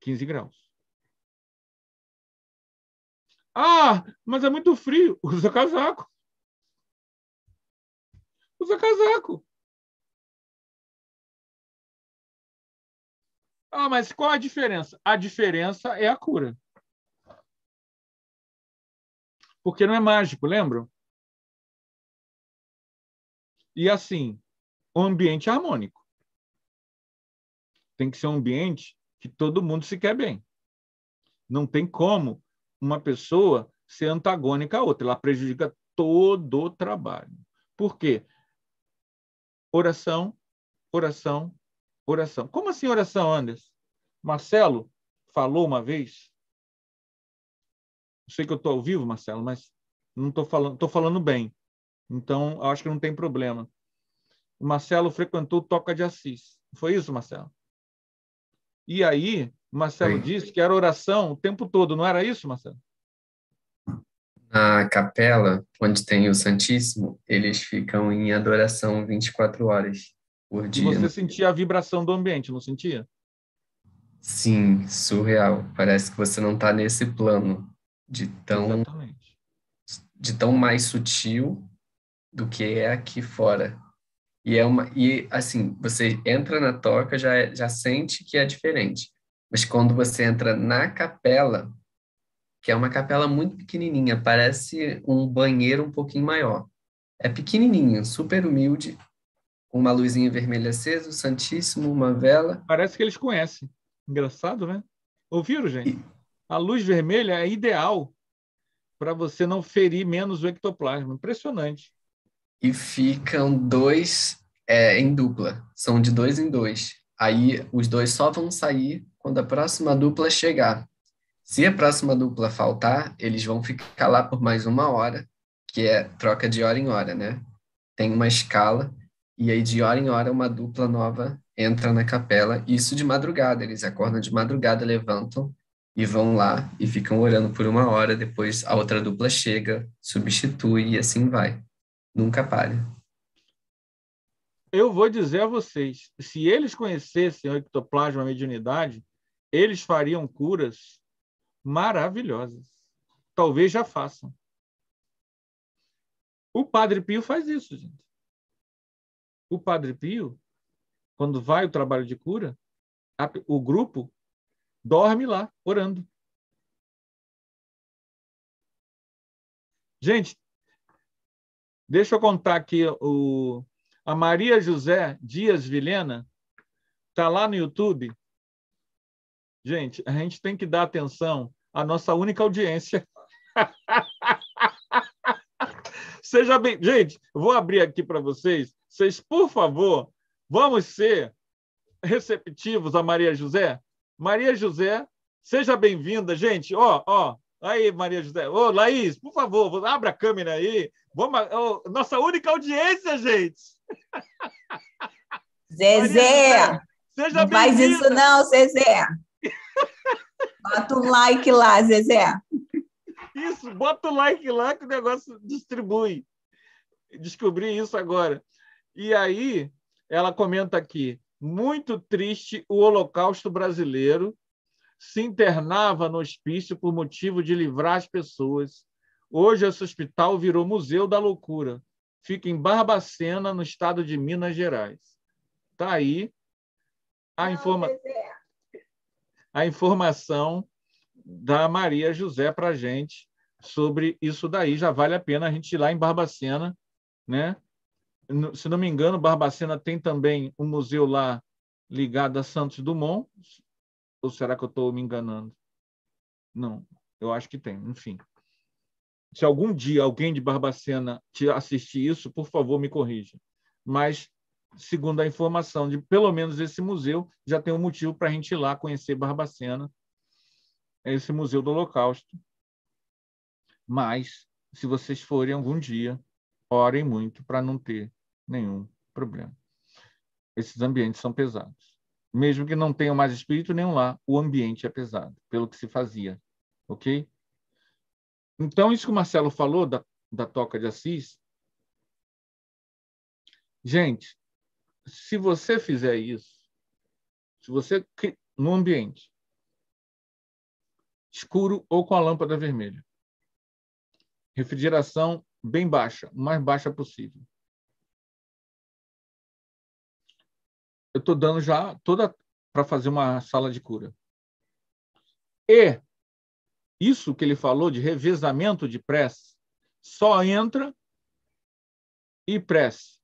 15 graus. Ah, mas é muito frio. Usa casaco. Usa casaco. Ah, mas qual a diferença? A diferença é a cura. Porque não é mágico, lembram? E assim, um ambiente harmônico. Tem que ser um ambiente que todo mundo se quer bem. Não tem como uma pessoa ser antagônica à outra. Ela prejudica todo o trabalho. Por quê? Oração, oração, oração. Como assim oração, Anderson? Marcelo falou uma vez. Eu sei que eu estou ao vivo, Marcelo, mas não estou falando bem. Então, acho que não tem problema. O Marcelo frequentou Toca de Assis. Foi isso, Marcelo? E aí, o Marcelo disse que era oração o tempo todo. Não era isso, Marcelo? Na capela, onde tem o Santíssimo, eles ficam em adoração 24 horas por E dia. você sentia a vibração do ambiente, não sentia? Sim, surreal. Parece que você não está nesse plano Exatamente. de tão mais sutil do que é aqui fora. E assim, você entra na toca, já sente que é diferente. Mas quando você entra na capela, que é uma capela muito pequenininha, parece um banheiro um pouquinho maior. É pequenininho, super humilde, com uma luzinha vermelha acesa, o Santíssimo, uma vela. Parece que eles conhecem. Engraçado, né? Ouviram, gente? E, A luz vermelha é ideal para você não ferir menos o ectoplasma. Impressionante. e ficam dois em dupla, são de dois em dois. Aí os dois só vão sair quando a próxima dupla chegar. Se a próxima dupla faltar, eles vão ficar lá por mais 1 hora, que é troca de hora em hora, né? Tem uma escala, e aí de hora em hora uma dupla nova entra na capela, isso de madrugada, eles acordam de madrugada, levantam e vão lá e ficam orando por 1 hora, depois a outra dupla chega, substitui e assim vai. Nunca para. Eu vou dizer a vocês, se eles conhecessem o ectoplasma, a mediunidade, eles fariam curas maravilhosas. Talvez já façam. O Padre Pio faz isso, gente. O Padre Pio, quando vai o trabalho de cura, o grupo dorme lá, orando. Gente, deixa eu contar aqui. A Maria José Dias Vilhena está lá no YouTube. Gente, a gente tem que dar atenção à nossa única audiência. Seja bem... Gente, eu vou abrir aqui para vocês. Vocês, por favor, vamos ser receptivos a Maria José. Maria José, seja bem-vinda, gente. Aí, Maria José. Ô, Laís, por favor, abra a câmera aí. Vamos, nossa única audiência, gente. Zezé, seja não faz isso não, Zezé. Bota um like lá, Zezé. Isso, bota o like lá que o negócio distribui. Descobri isso agora. E aí, ela comenta aqui, muito triste o Holocausto brasileiro, se internava no hospício por motivo de livrar as pessoas. Hoje, esse hospital virou Museu da Loucura. Fica em Barbacena, no estado de Minas Gerais. Está aí a informação da Maria José para a gente sobre isso daí. Já vale a pena a gente ir lá em Barbacena, né? Se não me engano, Barbacena tem também um museu lá ligado a Santos Dumont. Ou será que eu estou me enganando? Não. Eu acho que tem, enfim. Se algum dia alguém de Barbacena te assistir isso, por favor, me corrija. Mas, segundo a informação de pelo menos esse museu, já tem um motivo para a gente ir lá conhecer Barbacena, é esse Museu do Holocausto. Mas, se vocês forem algum dia, orem muito para não ter nenhum problema. Esses ambientes são pesados. Mesmo que não tenham mais espírito nenhum lá, o ambiente é pesado, pelo que se fazia. Ok? Então, isso que o Marcelo falou da Toca de Assis, gente, se você fizer isso, se você no ambiente escuro ou com a lâmpada vermelha, refrigeração bem baixa, o mais baixa possível. Eu estou dando já toda para fazer uma sala de cura. E isso que ele falou de revezamento de prece, só entra e prece.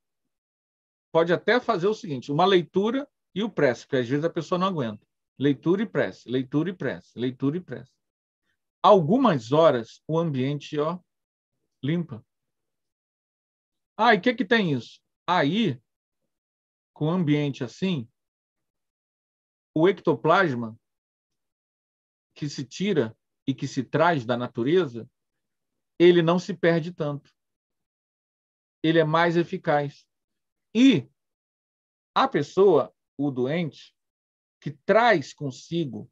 Pode até fazer o seguinte, uma leitura e o prece, porque às vezes a pessoa não aguenta. Leitura e prece, leitura e prece, leitura e prece. Algumas horas o ambiente limpa. E o que tem isso? Aí, com o ambiente assim, o ectoplasma que se tira e que se traz da natureza, ele não se perde tanto. Ele é mais eficaz. E a pessoa, o doente, que traz consigo,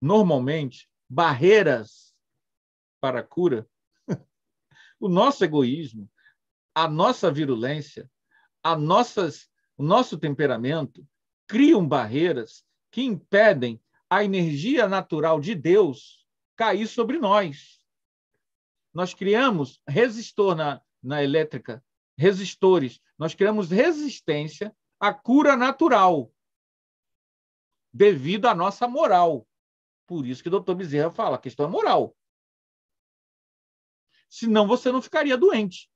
normalmente, barreiras para a cura, o nosso egoísmo, a nossa virulência, o nosso temperamento, criam barreiras que impedem a energia natural de Deus cair sobre nós. Nós criamos resistor na elétrica, resistores. Nós criamos resistência à cura natural devido à nossa moral. Por isso que o doutor Bezerra fala, a questão é moral. Senão você não ficaria doente.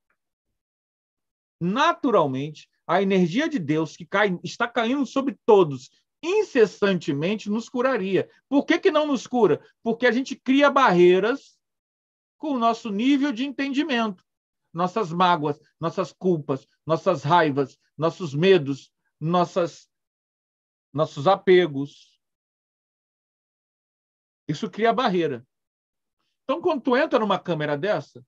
Naturalmente, a energia de Deus que está caindo sobre todos incessantemente nos curaria. Por que não nos cura? Porque a gente cria barreiras com o nosso nível de entendimento. Nossas mágoas, nossas culpas, nossas raivas, nossos medos, nossos apegos. Isso cria barreira. Então, quando tu entra numa câmera dessa,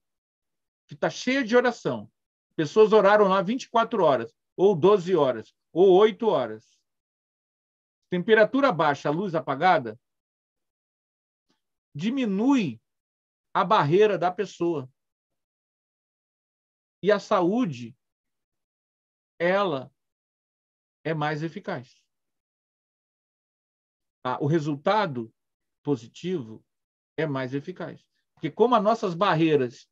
que está cheia de oração, pessoas oraram lá 24 horas, ou 12 horas, ou 8 horas. Temperatura baixa, luz apagada, diminui a barreira da pessoa. E a saúde, ela é mais eficaz. O resultado positivo é mais eficaz. Porque como as nossas barreiras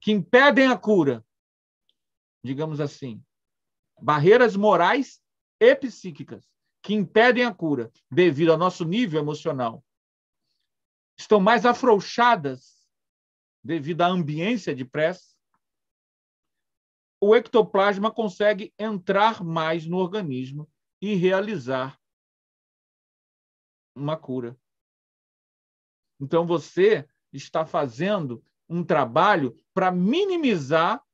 que impedem a cura, digamos assim, barreiras morais e psíquicas que impedem a cura devido ao nosso nível emocional, estão mais afrouxadas devido à ambiência de prece, o ectoplasma consegue entrar mais no organismo e realizar uma cura. Então, você está fazendo um trabalho para minimizar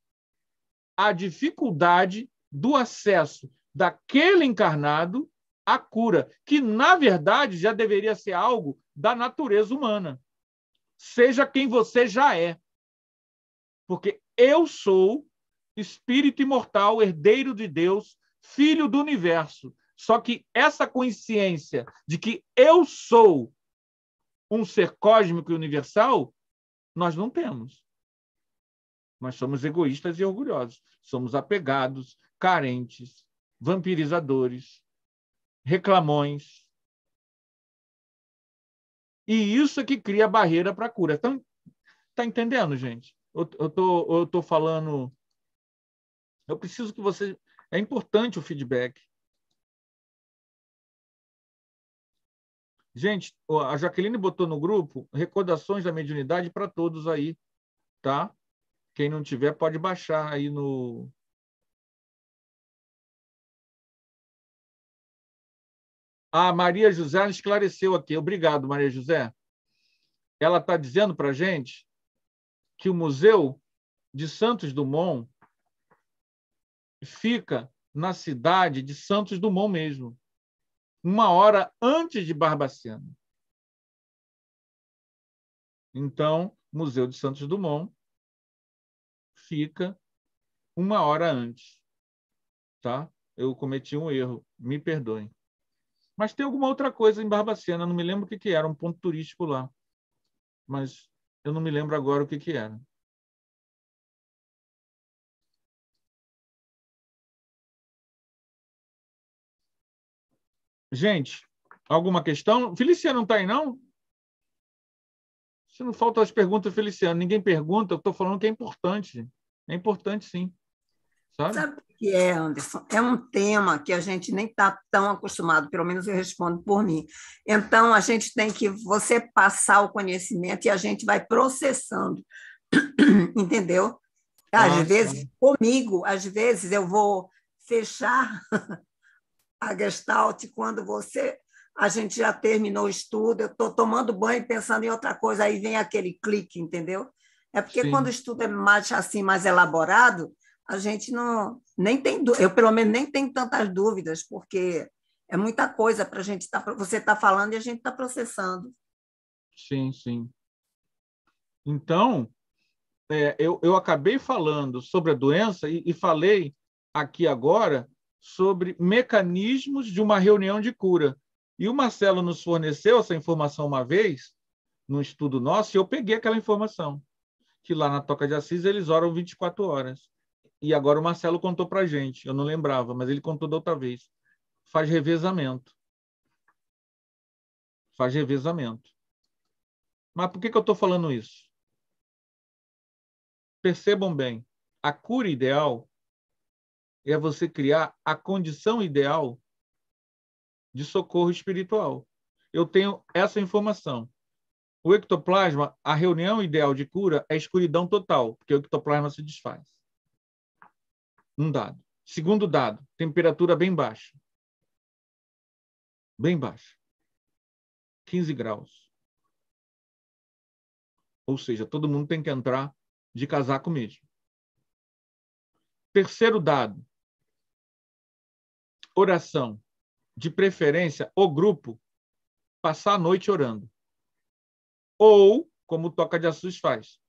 a dificuldade do acesso daquele encarnado à cura, que, na verdade, já deveria ser algo da natureza humana. Seja quem você já é. Porque eu sou espírito imortal, herdeiro de Deus, filho do universo. Só que essa consciência de que eu sou um ser cósmico e universal, nós não temos. Nós somos egoístas e orgulhosos. Somos apegados, carentes, vampirizadores, reclamões. E isso é que cria barreira para a cura. Então, tá entendendo, gente? Eu tô falando... Eu preciso que você... É importante o feedback. Gente, a Jaqueline botou no grupo recordações da mediunidade para todos aí, tá? Quem não tiver pode baixar aí no... Maria José esclareceu aqui. Obrigado, Maria José. ela está dizendo para a gente que o Museu de Santos Dumont fica na cidade de Santos Dumont mesmo, 1 hora antes de Barbacena. Então, o Museu de Santos Dumont fica 1 hora antes. Tá? Eu cometi um erro, me perdoem. Mas tem alguma outra coisa em Barbacena, não me lembro o que era, um ponto turístico lá. Mas eu não me lembro agora o que era. Gente, alguma questão? Feliciano não está aí, não? Se não faltam as perguntas, Feliciano. Ninguém pergunta, eu estou falando que é importante. É importante, sim. Sabe? Sabe o que é, Anderson? É um tema que a gente nem está tão acostumado, pelo menos eu respondo por mim. Então, a gente tem que você passar o conhecimento e a gente vai processando, entendeu? Às vezes, comigo, às vezes eu vou fechar a Gestalt quando a gente já terminou o estudo, eu estou tomando banho pensando em outra coisa, aí vem aquele clique, entendeu? É porque Sim. Quando o estudo é mais, assim, mais elaborado, a gente nem tem, eu pelo menos nem tenho tantas dúvidas, porque é muita coisa para a gente você está falando e a gente está processando. Sim, sim. Então, eu acabei falando sobre a doença e falei aqui agora sobre mecanismos de uma reunião de cura. E o Marcelo nos forneceu essa informação uma vez, num estudo nosso, e eu peguei aquela informação, que lá na Toca de Assis eles oram 24 horas. E agora o Marcelo contou para a gente, eu não lembrava, mas ele contou da outra vez. Faz revezamento. Faz revezamento. Mas por que eu estou falando isso? Percebam bem, a cura ideal é você criar a condição ideal de socorro espiritual. Eu tenho essa informação. O ectoplasma, a reunião ideal de cura é escuridão total, porque o ectoplasma se desfaz. Um dado. Segundo dado, temperatura bem baixa. Bem baixa. 15 graus. Ou seja, todo mundo tem que entrar de casaco mesmo. Terceiro dado, oração. De preferência, o grupo passar a noite orando. Ou, como o Toca de Assis faz,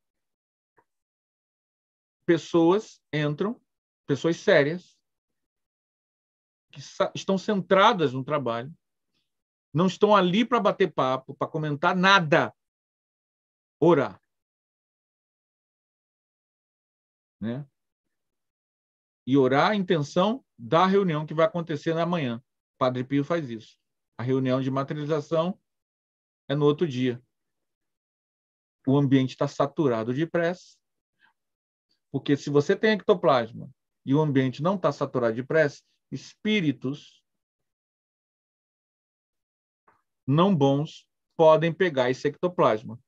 pessoas entram, pessoas sérias, que estão centradas no trabalho, não estão ali para bater papo, para comentar nada. Orar. Né? E orar a intenção da reunião que vai acontecer na manhã. O Padre Pio faz isso. A reunião de materialização é no outro dia. O ambiente está saturado de prece, porque se você tem ectoplasma e o ambiente não está saturado de prece, espíritos não bons podem pegar esse ectoplasma.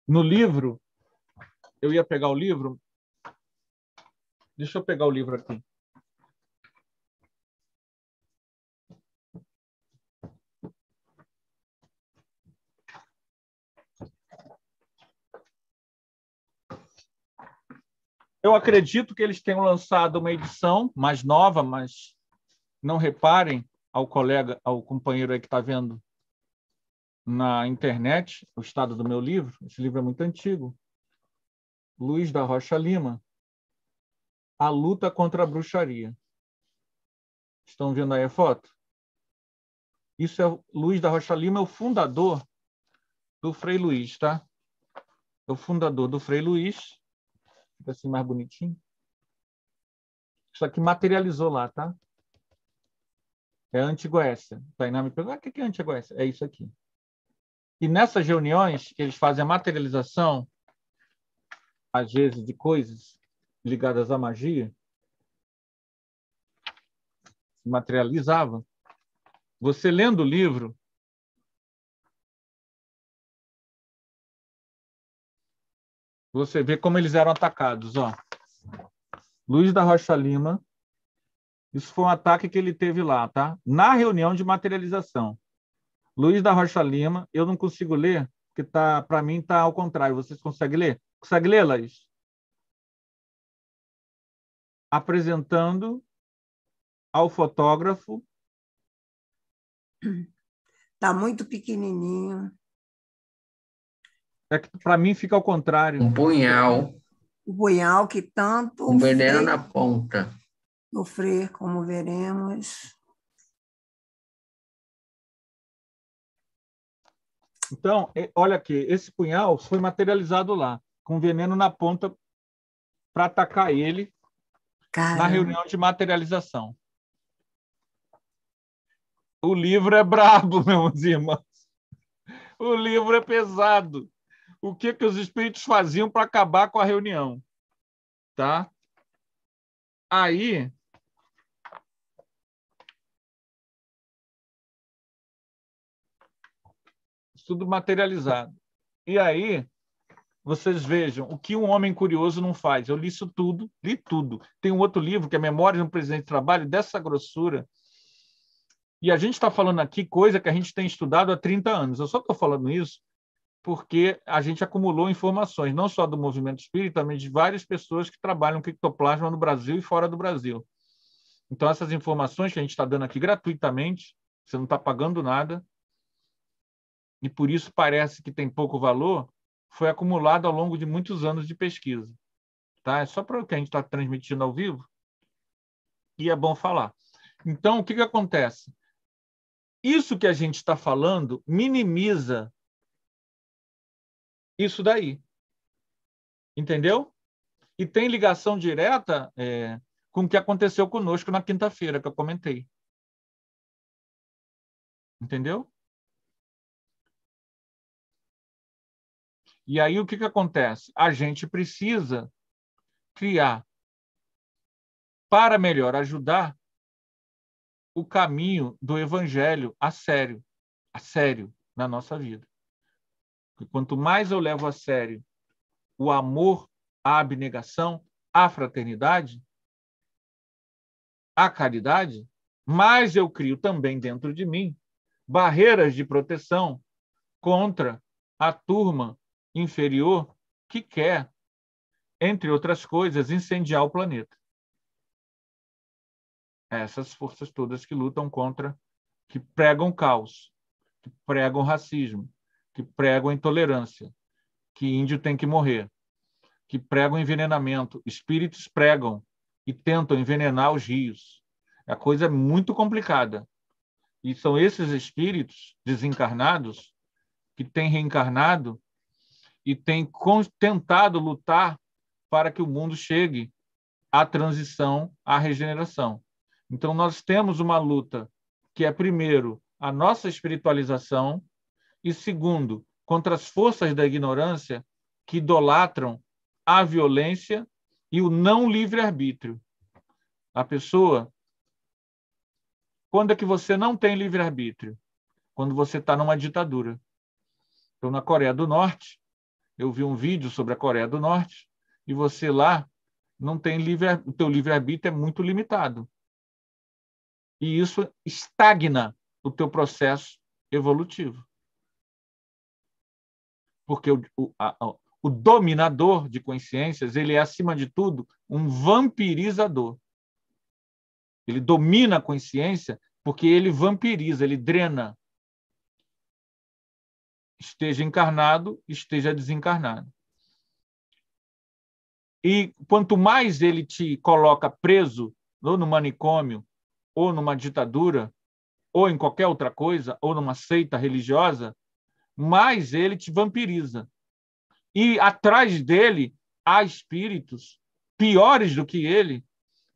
No livro, eu ia pegar o livro. Deixa eu pegar o livro aqui. Eu acredito que eles tenham lançado uma edição mais nova, mas não reparem ao companheiro aí que está vendo na internet o estado do meu livro. Esse livro é muito antigo. Luiz da Rocha Lima, A Luta contra a Bruxaria. Estão vendo aí a foto? Isso é Luiz da Rocha Lima, é o fundador do Frei Luís, tá? É o fundador do Frei Luís. Fica assim mais bonitinho. Isso aqui materializou lá, tá? É a Antigoécia. Tainá me perguntou, o que é Antigoécia? É isso aqui. E nessas reuniões que eles fazem a materialização, às vezes, de coisas ligadas à magia, se materializava. Você lendo o livro, você vê como eles eram atacados. Ó. Luiz da Rocha Lima, isso foi um ataque que ele teve lá, tá? Na reunião de materialização. Luiz da Rocha Lima, eu não consigo ler, porque para mim está ao contrário. Vocês conseguem ler? Consegue ler, Laís? Apresentando ao fotógrafo. Está muito pequenininho. É que para mim fica ao contrário. Um punhal, O punhal que tanto um veneno fez na ponta. sofrer, como veremos. Então, olha aqui, esse punhal foi materializado lá, com veneno na ponta para atacar ele na Caramba. reunião de materialização. O livro é brabo, meus irmãos. O livro é pesado. O que os espíritos faziam para acabar com a reunião? Tá? Aí, tudo materializado. E aí, vocês vejam o que um homem curioso não faz. Eu li isso tudo, li tudo. Tem um outro livro que é Memórias de um Presidente de Trabalho, dessa grossura. E a gente está falando aqui coisa que a gente tem estudado há 30 anos. Eu só estou falando isso porque a gente acumulou informações, não só do movimento espírita, mas de várias pessoas que trabalham com ectoplasma no Brasil e fora do Brasil. Então, essas informações que a gente está dando aqui gratuitamente, você não está pagando nada, e por isso parece que tem pouco valor, foi acumulado ao longo de muitos anos de pesquisa. Tá? É só para o que a gente está transmitindo ao vivo, e é bom falar. Então, o que acontece? Isso que a gente está falando minimiza isso daí. Entendeu? E tem ligação direta com o que aconteceu conosco na quinta-feira, que eu comentei. Entendeu? E aí o que acontece? A gente precisa criar, para melhor ajudar, o caminho do evangelho a sério na nossa vida. Porque quanto mais eu levo a sério o amor, a abnegação, a fraternidade, a caridade, mais eu crio também dentro de mim barreiras de proteção contra a turma inferior que quer, entre outras coisas, incendiar o planeta. Essas forças todas que lutam contra, que pregam caos, que pregam racismo, que pregam intolerância, que índio tem que morrer, que pregam envenenamento. Espíritos pregam e tentam envenenar os rios. A coisa é muito complicada. E são esses espíritos desencarnados que têm reencarnado e têm tentado lutar para que o mundo chegue à transição, à regeneração. Então, nós temos uma luta que é, primeiro, a nossa espiritualização e, segundo, contra as forças da ignorância que idolatram a violência e o não livre-arbítrio. A pessoa... Quando é que você não tem livre-arbítrio? Quando você está numa ditadura. Então, na Coreia do Norte, eu vi um vídeo sobre a Coreia do Norte, e você lá não tem o teu livre-arbítrio é muito limitado. E isso estagna o teu processo evolutivo. Porque o dominador de consciências, ele é, acima de tudo, um vampirizador. Ele domina a consciência porque ele vampiriza, ele drena. Esteja encarnado, esteja desencarnado. E quanto mais ele te coloca preso, ou no manicômio, ou numa ditadura, ou em qualquer outra coisa, ou numa seita religiosa, mais ele te vampiriza. E atrás dele há espíritos piores do que ele,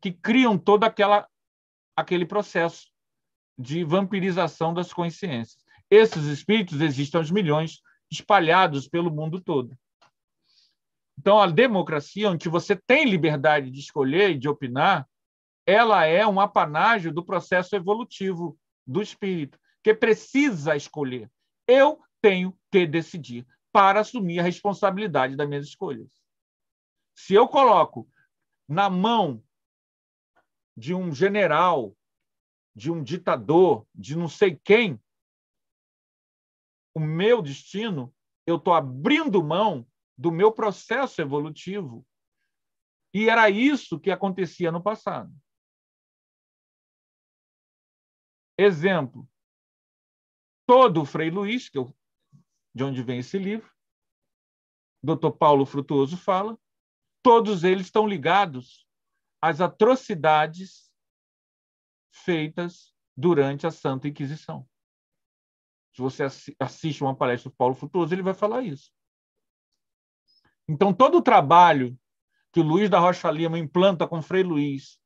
que criam todo aquele processo de vampirização das consciências. Esses espíritos existem aos milhões, espalhados pelo mundo todo. Então, a democracia, onde você tem liberdade de escolher e de opinar, ela é um apanágio do processo evolutivo do espírito, que precisa escolher. Eu tenho que decidir para assumir a responsabilidade das minhas escolhas. Se eu coloco na mão de um general, de um ditador, de não sei quem, o meu destino, eu estou abrindo mão do meu processo evolutivo. E era isso que acontecia no passado. Exemplo, todo o Frei Luís, de onde vem esse livro, Dr. Paulo Frutuoso fala, todos eles estão ligados às atrocidades feitas durante a Santa Inquisição. Se você assiste uma palestra do Paulo Frutuoso, ele vai falar isso. Então, todo o trabalho que o Luiz da Rocha Lima implanta com Frei Luís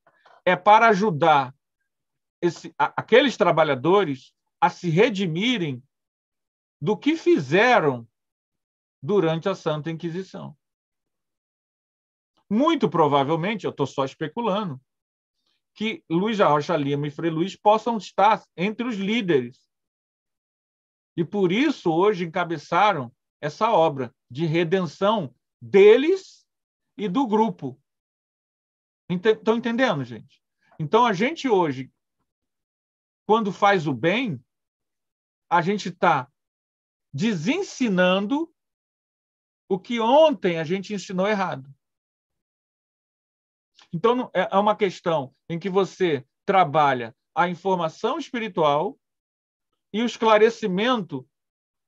é para ajudar aqueles trabalhadores a se redimirem do que fizeram durante a Santa Inquisição. Muito provavelmente, eu estou só especulando, que Luiz da Rocha Lima e Frei Luís possam estar entre os líderes. E por isso, hoje, encabeçaram essa obra de redenção deles e do grupo. Estão entendendo, gente? Então, a gente hoje, quando faz o bem, a gente está desensinando o que ontem a gente ensinou errado. Então, é uma questão em que você trabalha a informação espiritual e o esclarecimento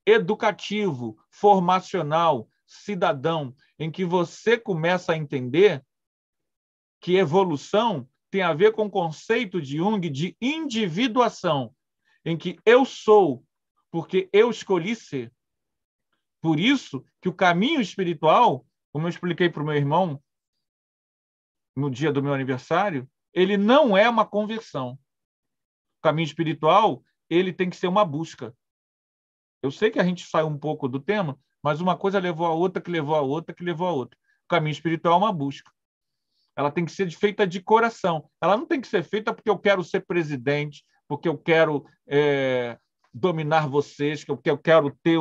educativo, formacional, cidadão, em que você começa a entender que evolução tem a ver com o conceito de Jung de individuação, em que eu sou porque eu escolhi ser. Por isso que o caminho espiritual, como eu expliquei para o meu irmão no dia do meu aniversário, ele não é uma conversão. O caminho espiritual, ele tem que ser uma busca. Eu sei que a gente sai um pouco do tema, mas uma coisa levou a outra, que levou a outra, que levou a outra. O caminho espiritual é uma busca. Ela tem que ser feita de coração. Ela não tem que ser feita porque eu quero ser presidente, porque eu quero dominar vocês, porque eu quero ter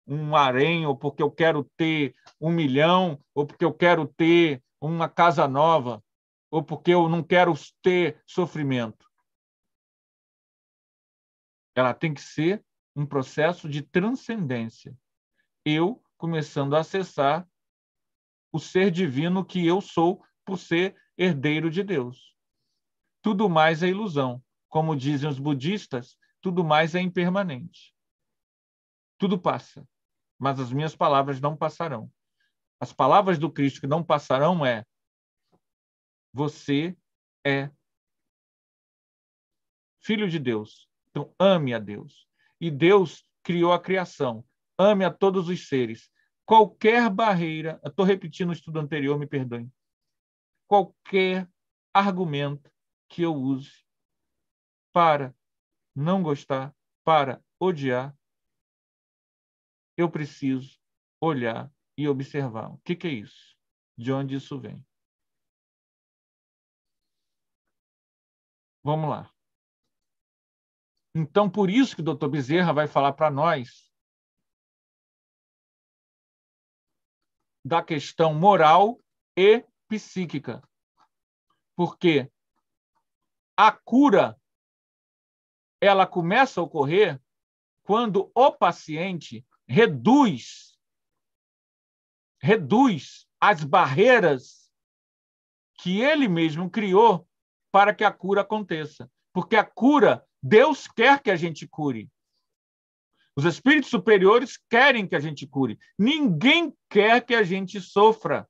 um harém, ou porque eu quero ter 1 milhão, ou porque eu quero ter uma casa nova, ou porque eu não quero ter sofrimento. Ela tem que ser um processo de transcendência. Eu começando a acessar o ser divino que eu sou por ser herdeiro de Deus. Tudo mais é ilusão. Como dizem os budistas, tudo mais é impermanente. Tudo passa, mas as minhas palavras não passarão. As palavras do Cristo que não passarão é: você é filho de Deus. Então, ame a Deus. E Deus criou a criação. Ame a todos os seres. Qualquer barreira, eu estou repetindo o estudo anterior, me perdoem. Qualquer argumento que eu use para não gostar, para odiar, eu preciso olhar e observar. O que é isso? De onde isso vem? Vamos lá. Então, por isso que o Dr. Bezerra vai falar para nós da questão moral e psíquica. Porque a cura ela começa a ocorrer quando o paciente reduz as barreiras que ele mesmo criou para que a cura aconteça. Porque a cura, Deus quer que a gente cure. Os espíritos superiores querem que a gente cure. Ninguém quer que a gente sofra.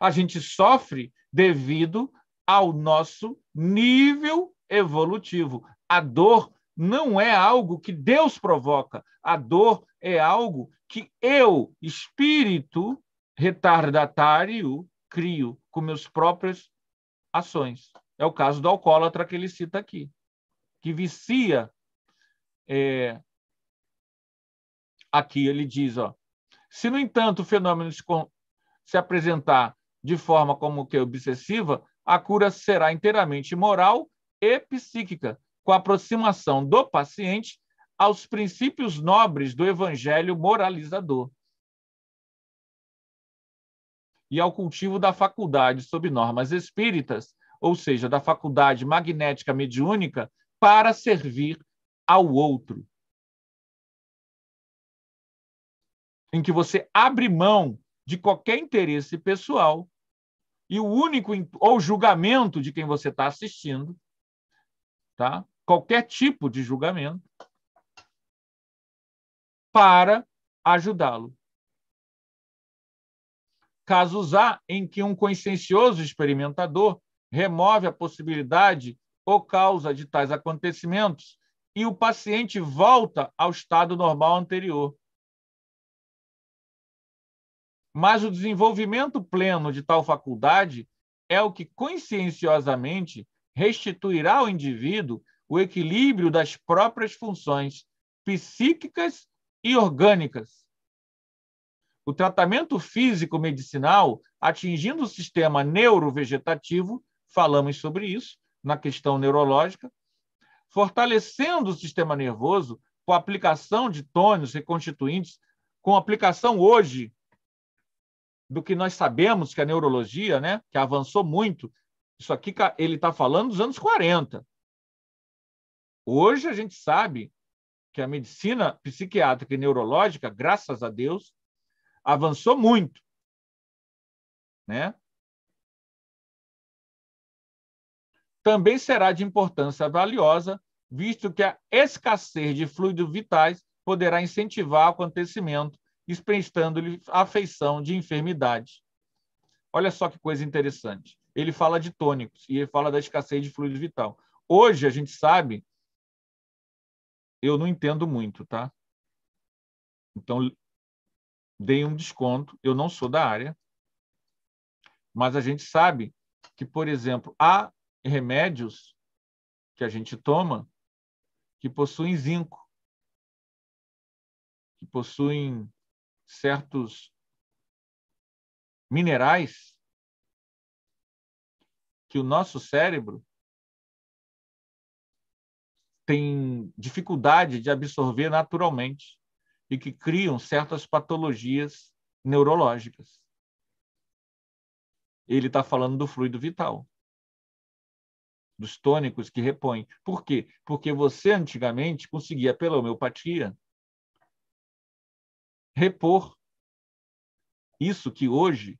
A gente sofre devido ao nosso nível evolutivo. A dor não é algo que Deus provoca. A dor é algo que eu, espírito retardatário, crio com meus próprias ações. É o caso do alcoólatra que ele cita aqui, que vicia. Aqui ele diz, se, no entanto, o fenômeno se apresentar de forma como que obsessiva, a cura será inteiramente moral e psíquica, com a aproximação do paciente aos princípios nobres do evangelho moralizador e ao cultivo da faculdade sob normas espíritas, ou seja, da faculdade magnética mediúnica, para servir ao outro. em que você abre mão de qualquer interesse pessoal e o único ou julgamento de quem você está assistindo, tá? Qualquer tipo de julgamento, para ajudá-lo. Casos há em que um consciencioso experimentador remove a possibilidade ou causa de tais acontecimentos e o paciente volta ao estado normal anterior. Mas o desenvolvimento pleno de tal faculdade é o que conscienciosamente restituirá ao indivíduo o equilíbrio das próprias funções psíquicas e orgânicas. O tratamento físico-medicinal, atingindo o sistema neurovegetativo, falamos sobre isso na questão neurológica, fortalecendo o sistema nervoso com a aplicação de tônicos reconstituintes, com a aplicação hoje do que nós sabemos que a neurologia, né, que avançou muito. Isso aqui ele está falando dos anos 40. Hoje a gente sabe que a medicina psiquiátrica e neurológica, graças a Deus, avançou muito, né? Também será de importância valiosa, visto que a escassez de fluidos vitais poderá incentivar o acontecimento, expressando-lhe afeição de enfermidade. Olha só que coisa interessante. Ele fala de tônicos e ele fala da escassez de fluido vital. Hoje a gente sabe, eu não entendo muito, tá? Então, dei um desconto, eu não sou da área, mas a gente sabe que, por exemplo, há remédios que a gente toma que possuem zinco, que possuem certos minerais que o nosso cérebro tem dificuldade de absorver naturalmente e que criam certas patologias neurológicas. Ele está falando do fluido vital, dos tônicos que repõem. Por quê? Porque você, antigamente, conseguia, pela homeopatia, repor isso que hoje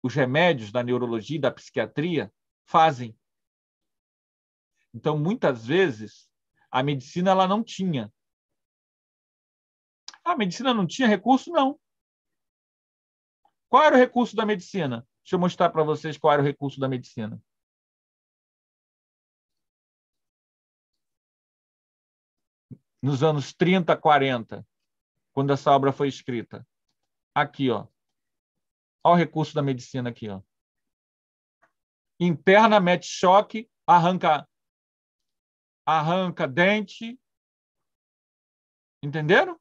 os remédios da neurologia e da psiquiatria fazem. Então, muitas vezes, a medicina ela não tinha. A medicina não tinha recurso? Não. Qual era o recurso da medicina? Deixa eu mostrar para vocês qual era o recurso da medicina. Nos anos 30, 40, quando essa obra foi escrita. Aqui, ó. Olha o recurso da medicina aqui, ó. Interna, mete choque, arranca dente. Entenderam?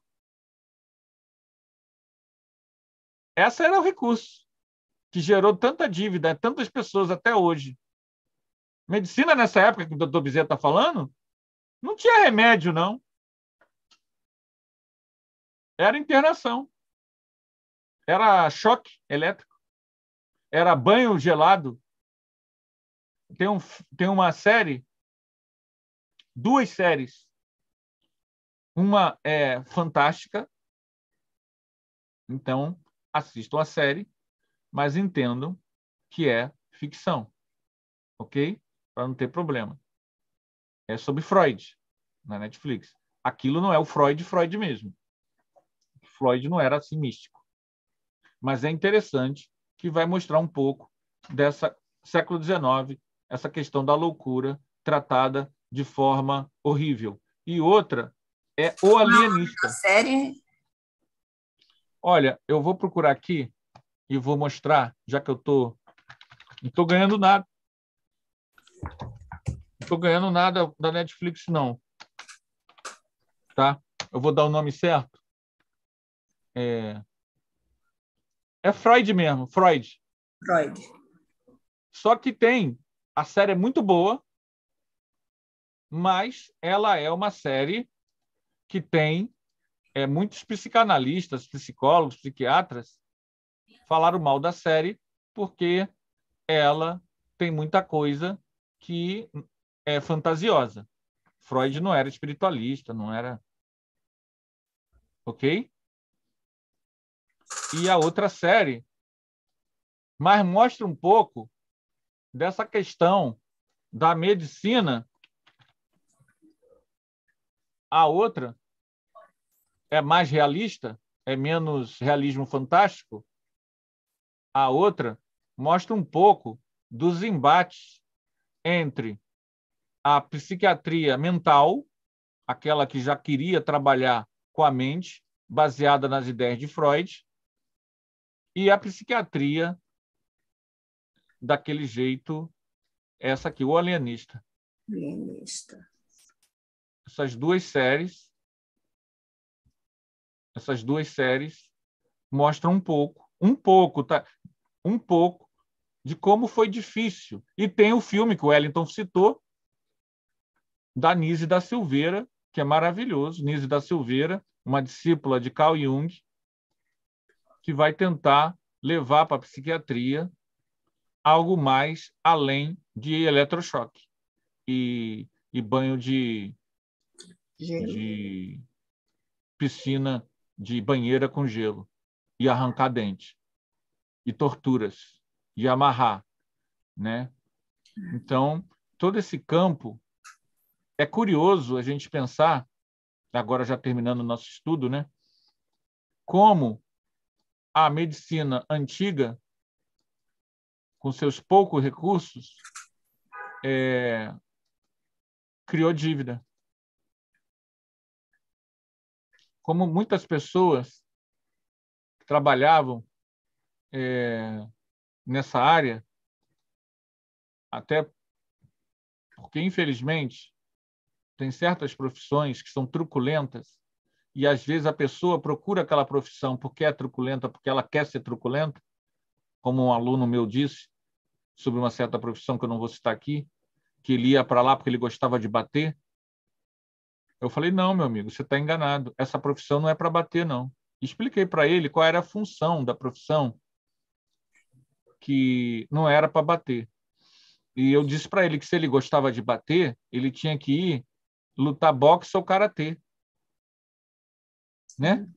Esse era o recurso que gerou tanta dívida, tantas pessoas até hoje. Medicina, nessa época que o doutor Bezerra está falando, não tinha remédio, não. Era internação. Era choque elétrico. Era banho gelado. Tem uma série, duas séries. Uma é fantástica. Então, assistam a série, mas entendam que é ficção. Ok? Para não ter problema. É sobre Freud, na Netflix. Aquilo não é o Freud mesmo. Freud não era assim místico. Mas é interessante que vai mostrar um pouco dessa século XIX, essa questão da loucura tratada de forma horrível. E outra é O Alienista. A série... Olha, eu vou procurar aqui e vou mostrar, já que eu não estou ganhando nada. Não estou ganhando nada da Netflix, não. Tá? Eu vou dar o nome certo. É Freud mesmo, Freud. Freud. Só que a série é muito boa, mas ela é uma série que tem muitos psicanalistas, psicólogos, psiquiatras falaram mal da série porque ela tem muita coisa que é fantasiosa. Freud não era espiritualista, não era... Ok? e a outra série, mas mostra um pouco dessa questão da medicina. A outra é mais realista, é menos realismo fantástico. A outra mostra um pouco dos embates entre a psiquiatria mental, aquela que já queria trabalhar com a mente, baseada nas ideias de Freud, e a psiquiatria daquele jeito, essa aqui, o alienista. Alienista. Essas duas séries mostram um pouco de como foi difícil. E tem o filme que o Wellington citou, da Nise da Silveira, que é maravilhoso. Nise da Silveira, uma discípula de Carl Jung, que vai tentar levar para a psiquiatria algo mais além de eletrochoque e banho de piscina, de banheira com gelo, e arrancar dente, e torturas, e amarrar, né? Então, todo esse campo é curioso a gente pensar, agora já terminando o nosso estudo, né? Como a medicina antiga, com seus poucos recursos, criou dívida. Como muitas pessoas que trabalhavam nessa área, até porque, infelizmente, tem certas profissões que são truculentas e, às vezes, a pessoa procura aquela profissão porque é truculenta, porque ela quer ser truculenta, como um aluno meu disse sobre uma certa profissão que eu não vou citar aqui, que ele ia para lá porque ele gostava de bater. Eu falei, não, meu amigo, você está enganado. Essa profissão não é para bater, não. Expliquei para ele qual era a função da profissão, que não era para bater. E eu disse para ele que, se ele gostava de bater, ele tinha que ir lutar boxe ou karatê. Né?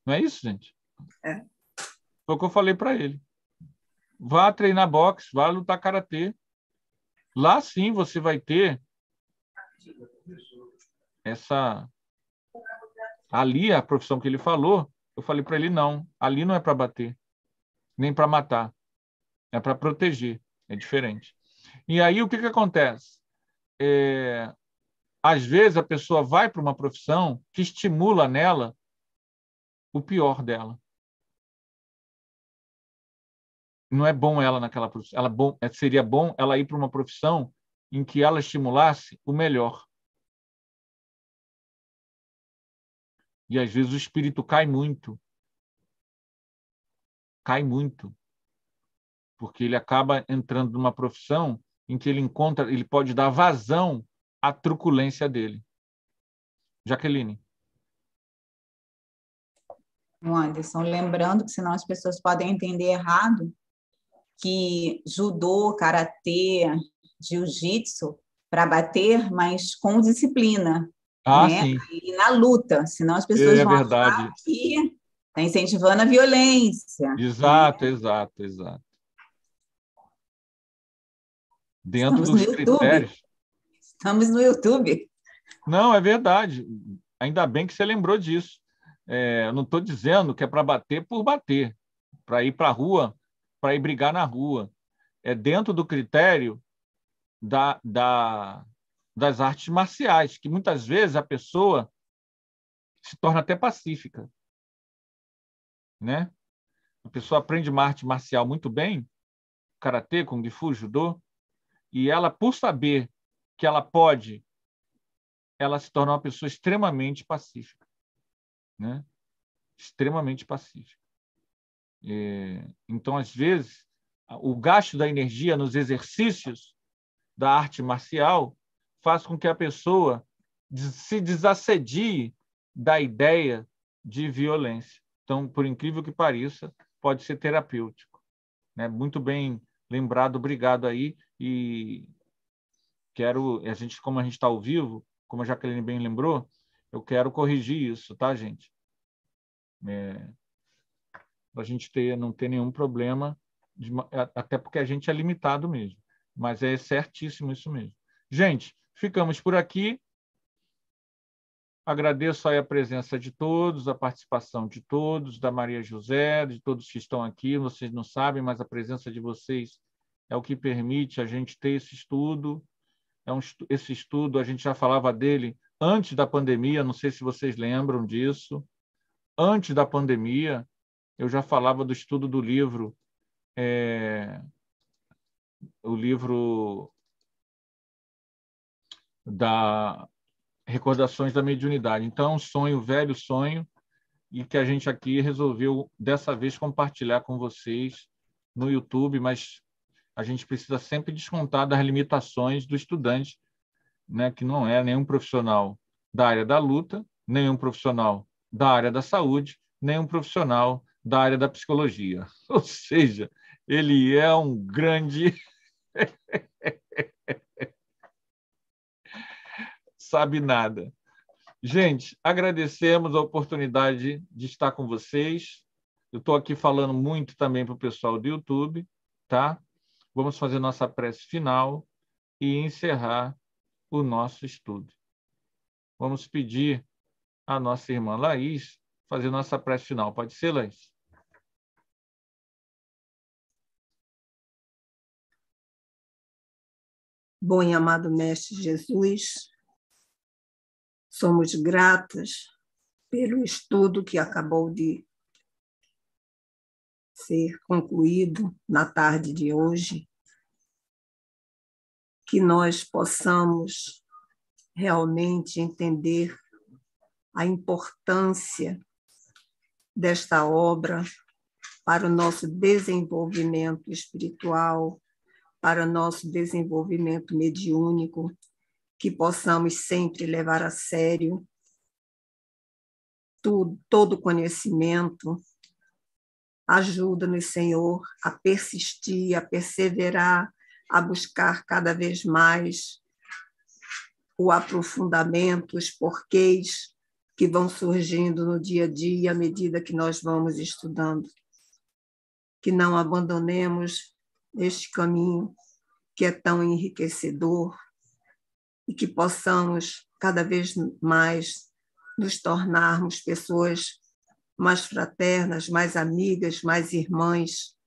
Não é isso, gente? É. Foi o que eu falei para ele. Vá treinar boxe, vá lutar karatê. Lá sim você vai ter essa... Ali, a profissão que ele falou, eu falei para ele, não, ali não é para bater, nem para matar. É para proteger. É diferente. E aí, o que acontece? Às vezes, a pessoa vai para uma profissão que estimula nela o pior dela. Não é bom ela naquela profissão. Seria bom ela ir para uma profissão em que ela estimulasse o melhor. E, às vezes, o espírito cai muito. Cai muito. Porque ele acaba entrando numa profissão em que ele pode dar vazão à truculência dele. Jaqueline. Anderson, lembrando que senão as pessoas podem entender errado que judô, karatê, jiu-jitsu para bater, mas com disciplina, né? Sim. E na luta, senão as pessoas vão verdade. achar que está incentivando a violência. Exato, né? exato. Dentro Estamos dos no YouTube. critérios. Estamos no YouTube. Não, é verdade. Ainda bem que você lembrou disso. Eu não estou dizendo que é para bater por bater, para ir para a rua, para ir brigar na rua. É dentro do critério das artes marciais, que muitas vezes a pessoa se torna até pacífica. Né? A pessoa aprende uma arte marcial muito bem, karatê, kung fu, judô, e ela, por saber que ela pode, ela se torna uma pessoa extremamente pacífica. Né? Extremamente pacífica. Então, às vezes, o gasto da energia nos exercícios da arte marcial faz com que a pessoa se desassedie da ideia de violência. Então, por incrível que pareça, pode ser terapêutico. Né? Muito bem lembrado, obrigado aí. E como a gente está ao vivo, como a Jaqueline bem lembrou, eu quero corrigir isso, tá, gente? para a gente não ter nenhum problema, até porque a gente é limitado mesmo. Mas é certíssimo isso mesmo. Gente, ficamos por aqui. Agradeço aí a presença de todos, a participação de todos, da Maria José, de todos que estão aqui. Vocês não sabem, mas a presença de vocês é o que permite a gente ter esse estudo. Esse estudo, a gente já falava dele antes da pandemia, não sei se vocês lembram disso. Antes da pandemia, eu já falava do estudo do livro, o livro da Recordações da Mediunidade. Então, é um sonho, velho sonho, e que a gente aqui resolveu, dessa vez, compartilhar com vocês no YouTube, mas a gente precisa sempre descontar das limitações do estudante, né, que não é nenhum profissional da área da luta, nenhum profissional da área da saúde, nenhum profissional da área da psicologia. Ou seja, ele é um grande... sabe nada. Gente, agradecemos a oportunidade de estar com vocês. Eu estou aqui falando muito também para o pessoal do YouTube, tá? Vamos fazer nossa prece final e encerrar o nosso estudo. Vamos pedir à nossa irmã Laís fazer nossa prece final. Pode ser, Laís? Bom e amado Mestre Jesus, somos gratas pelo estudo que acabou de ser concluído na tarde de hoje, que nós possamos realmente entender a importância desta obra para o nosso desenvolvimento espiritual, para o nosso desenvolvimento mediúnico, que possamos sempre levar a sério todo o conhecimento. Ajuda-nos, Senhor, a persistir, a perseverar, a buscar cada vez mais o aprofundamento, os porquês que vão surgindo no dia a dia, à medida que nós vamos estudando. Que não abandonemos este caminho que é tão enriquecedor e que possamos cada vez mais nos tornarmos pessoas mais fraternas, mais amigas, mais irmãs,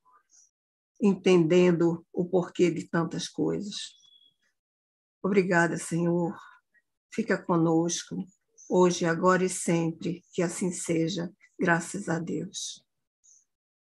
entendendo o porquê de tantas coisas. Obrigada, Senhor. Fica conosco, hoje, agora e sempre, que assim seja, graças a Deus.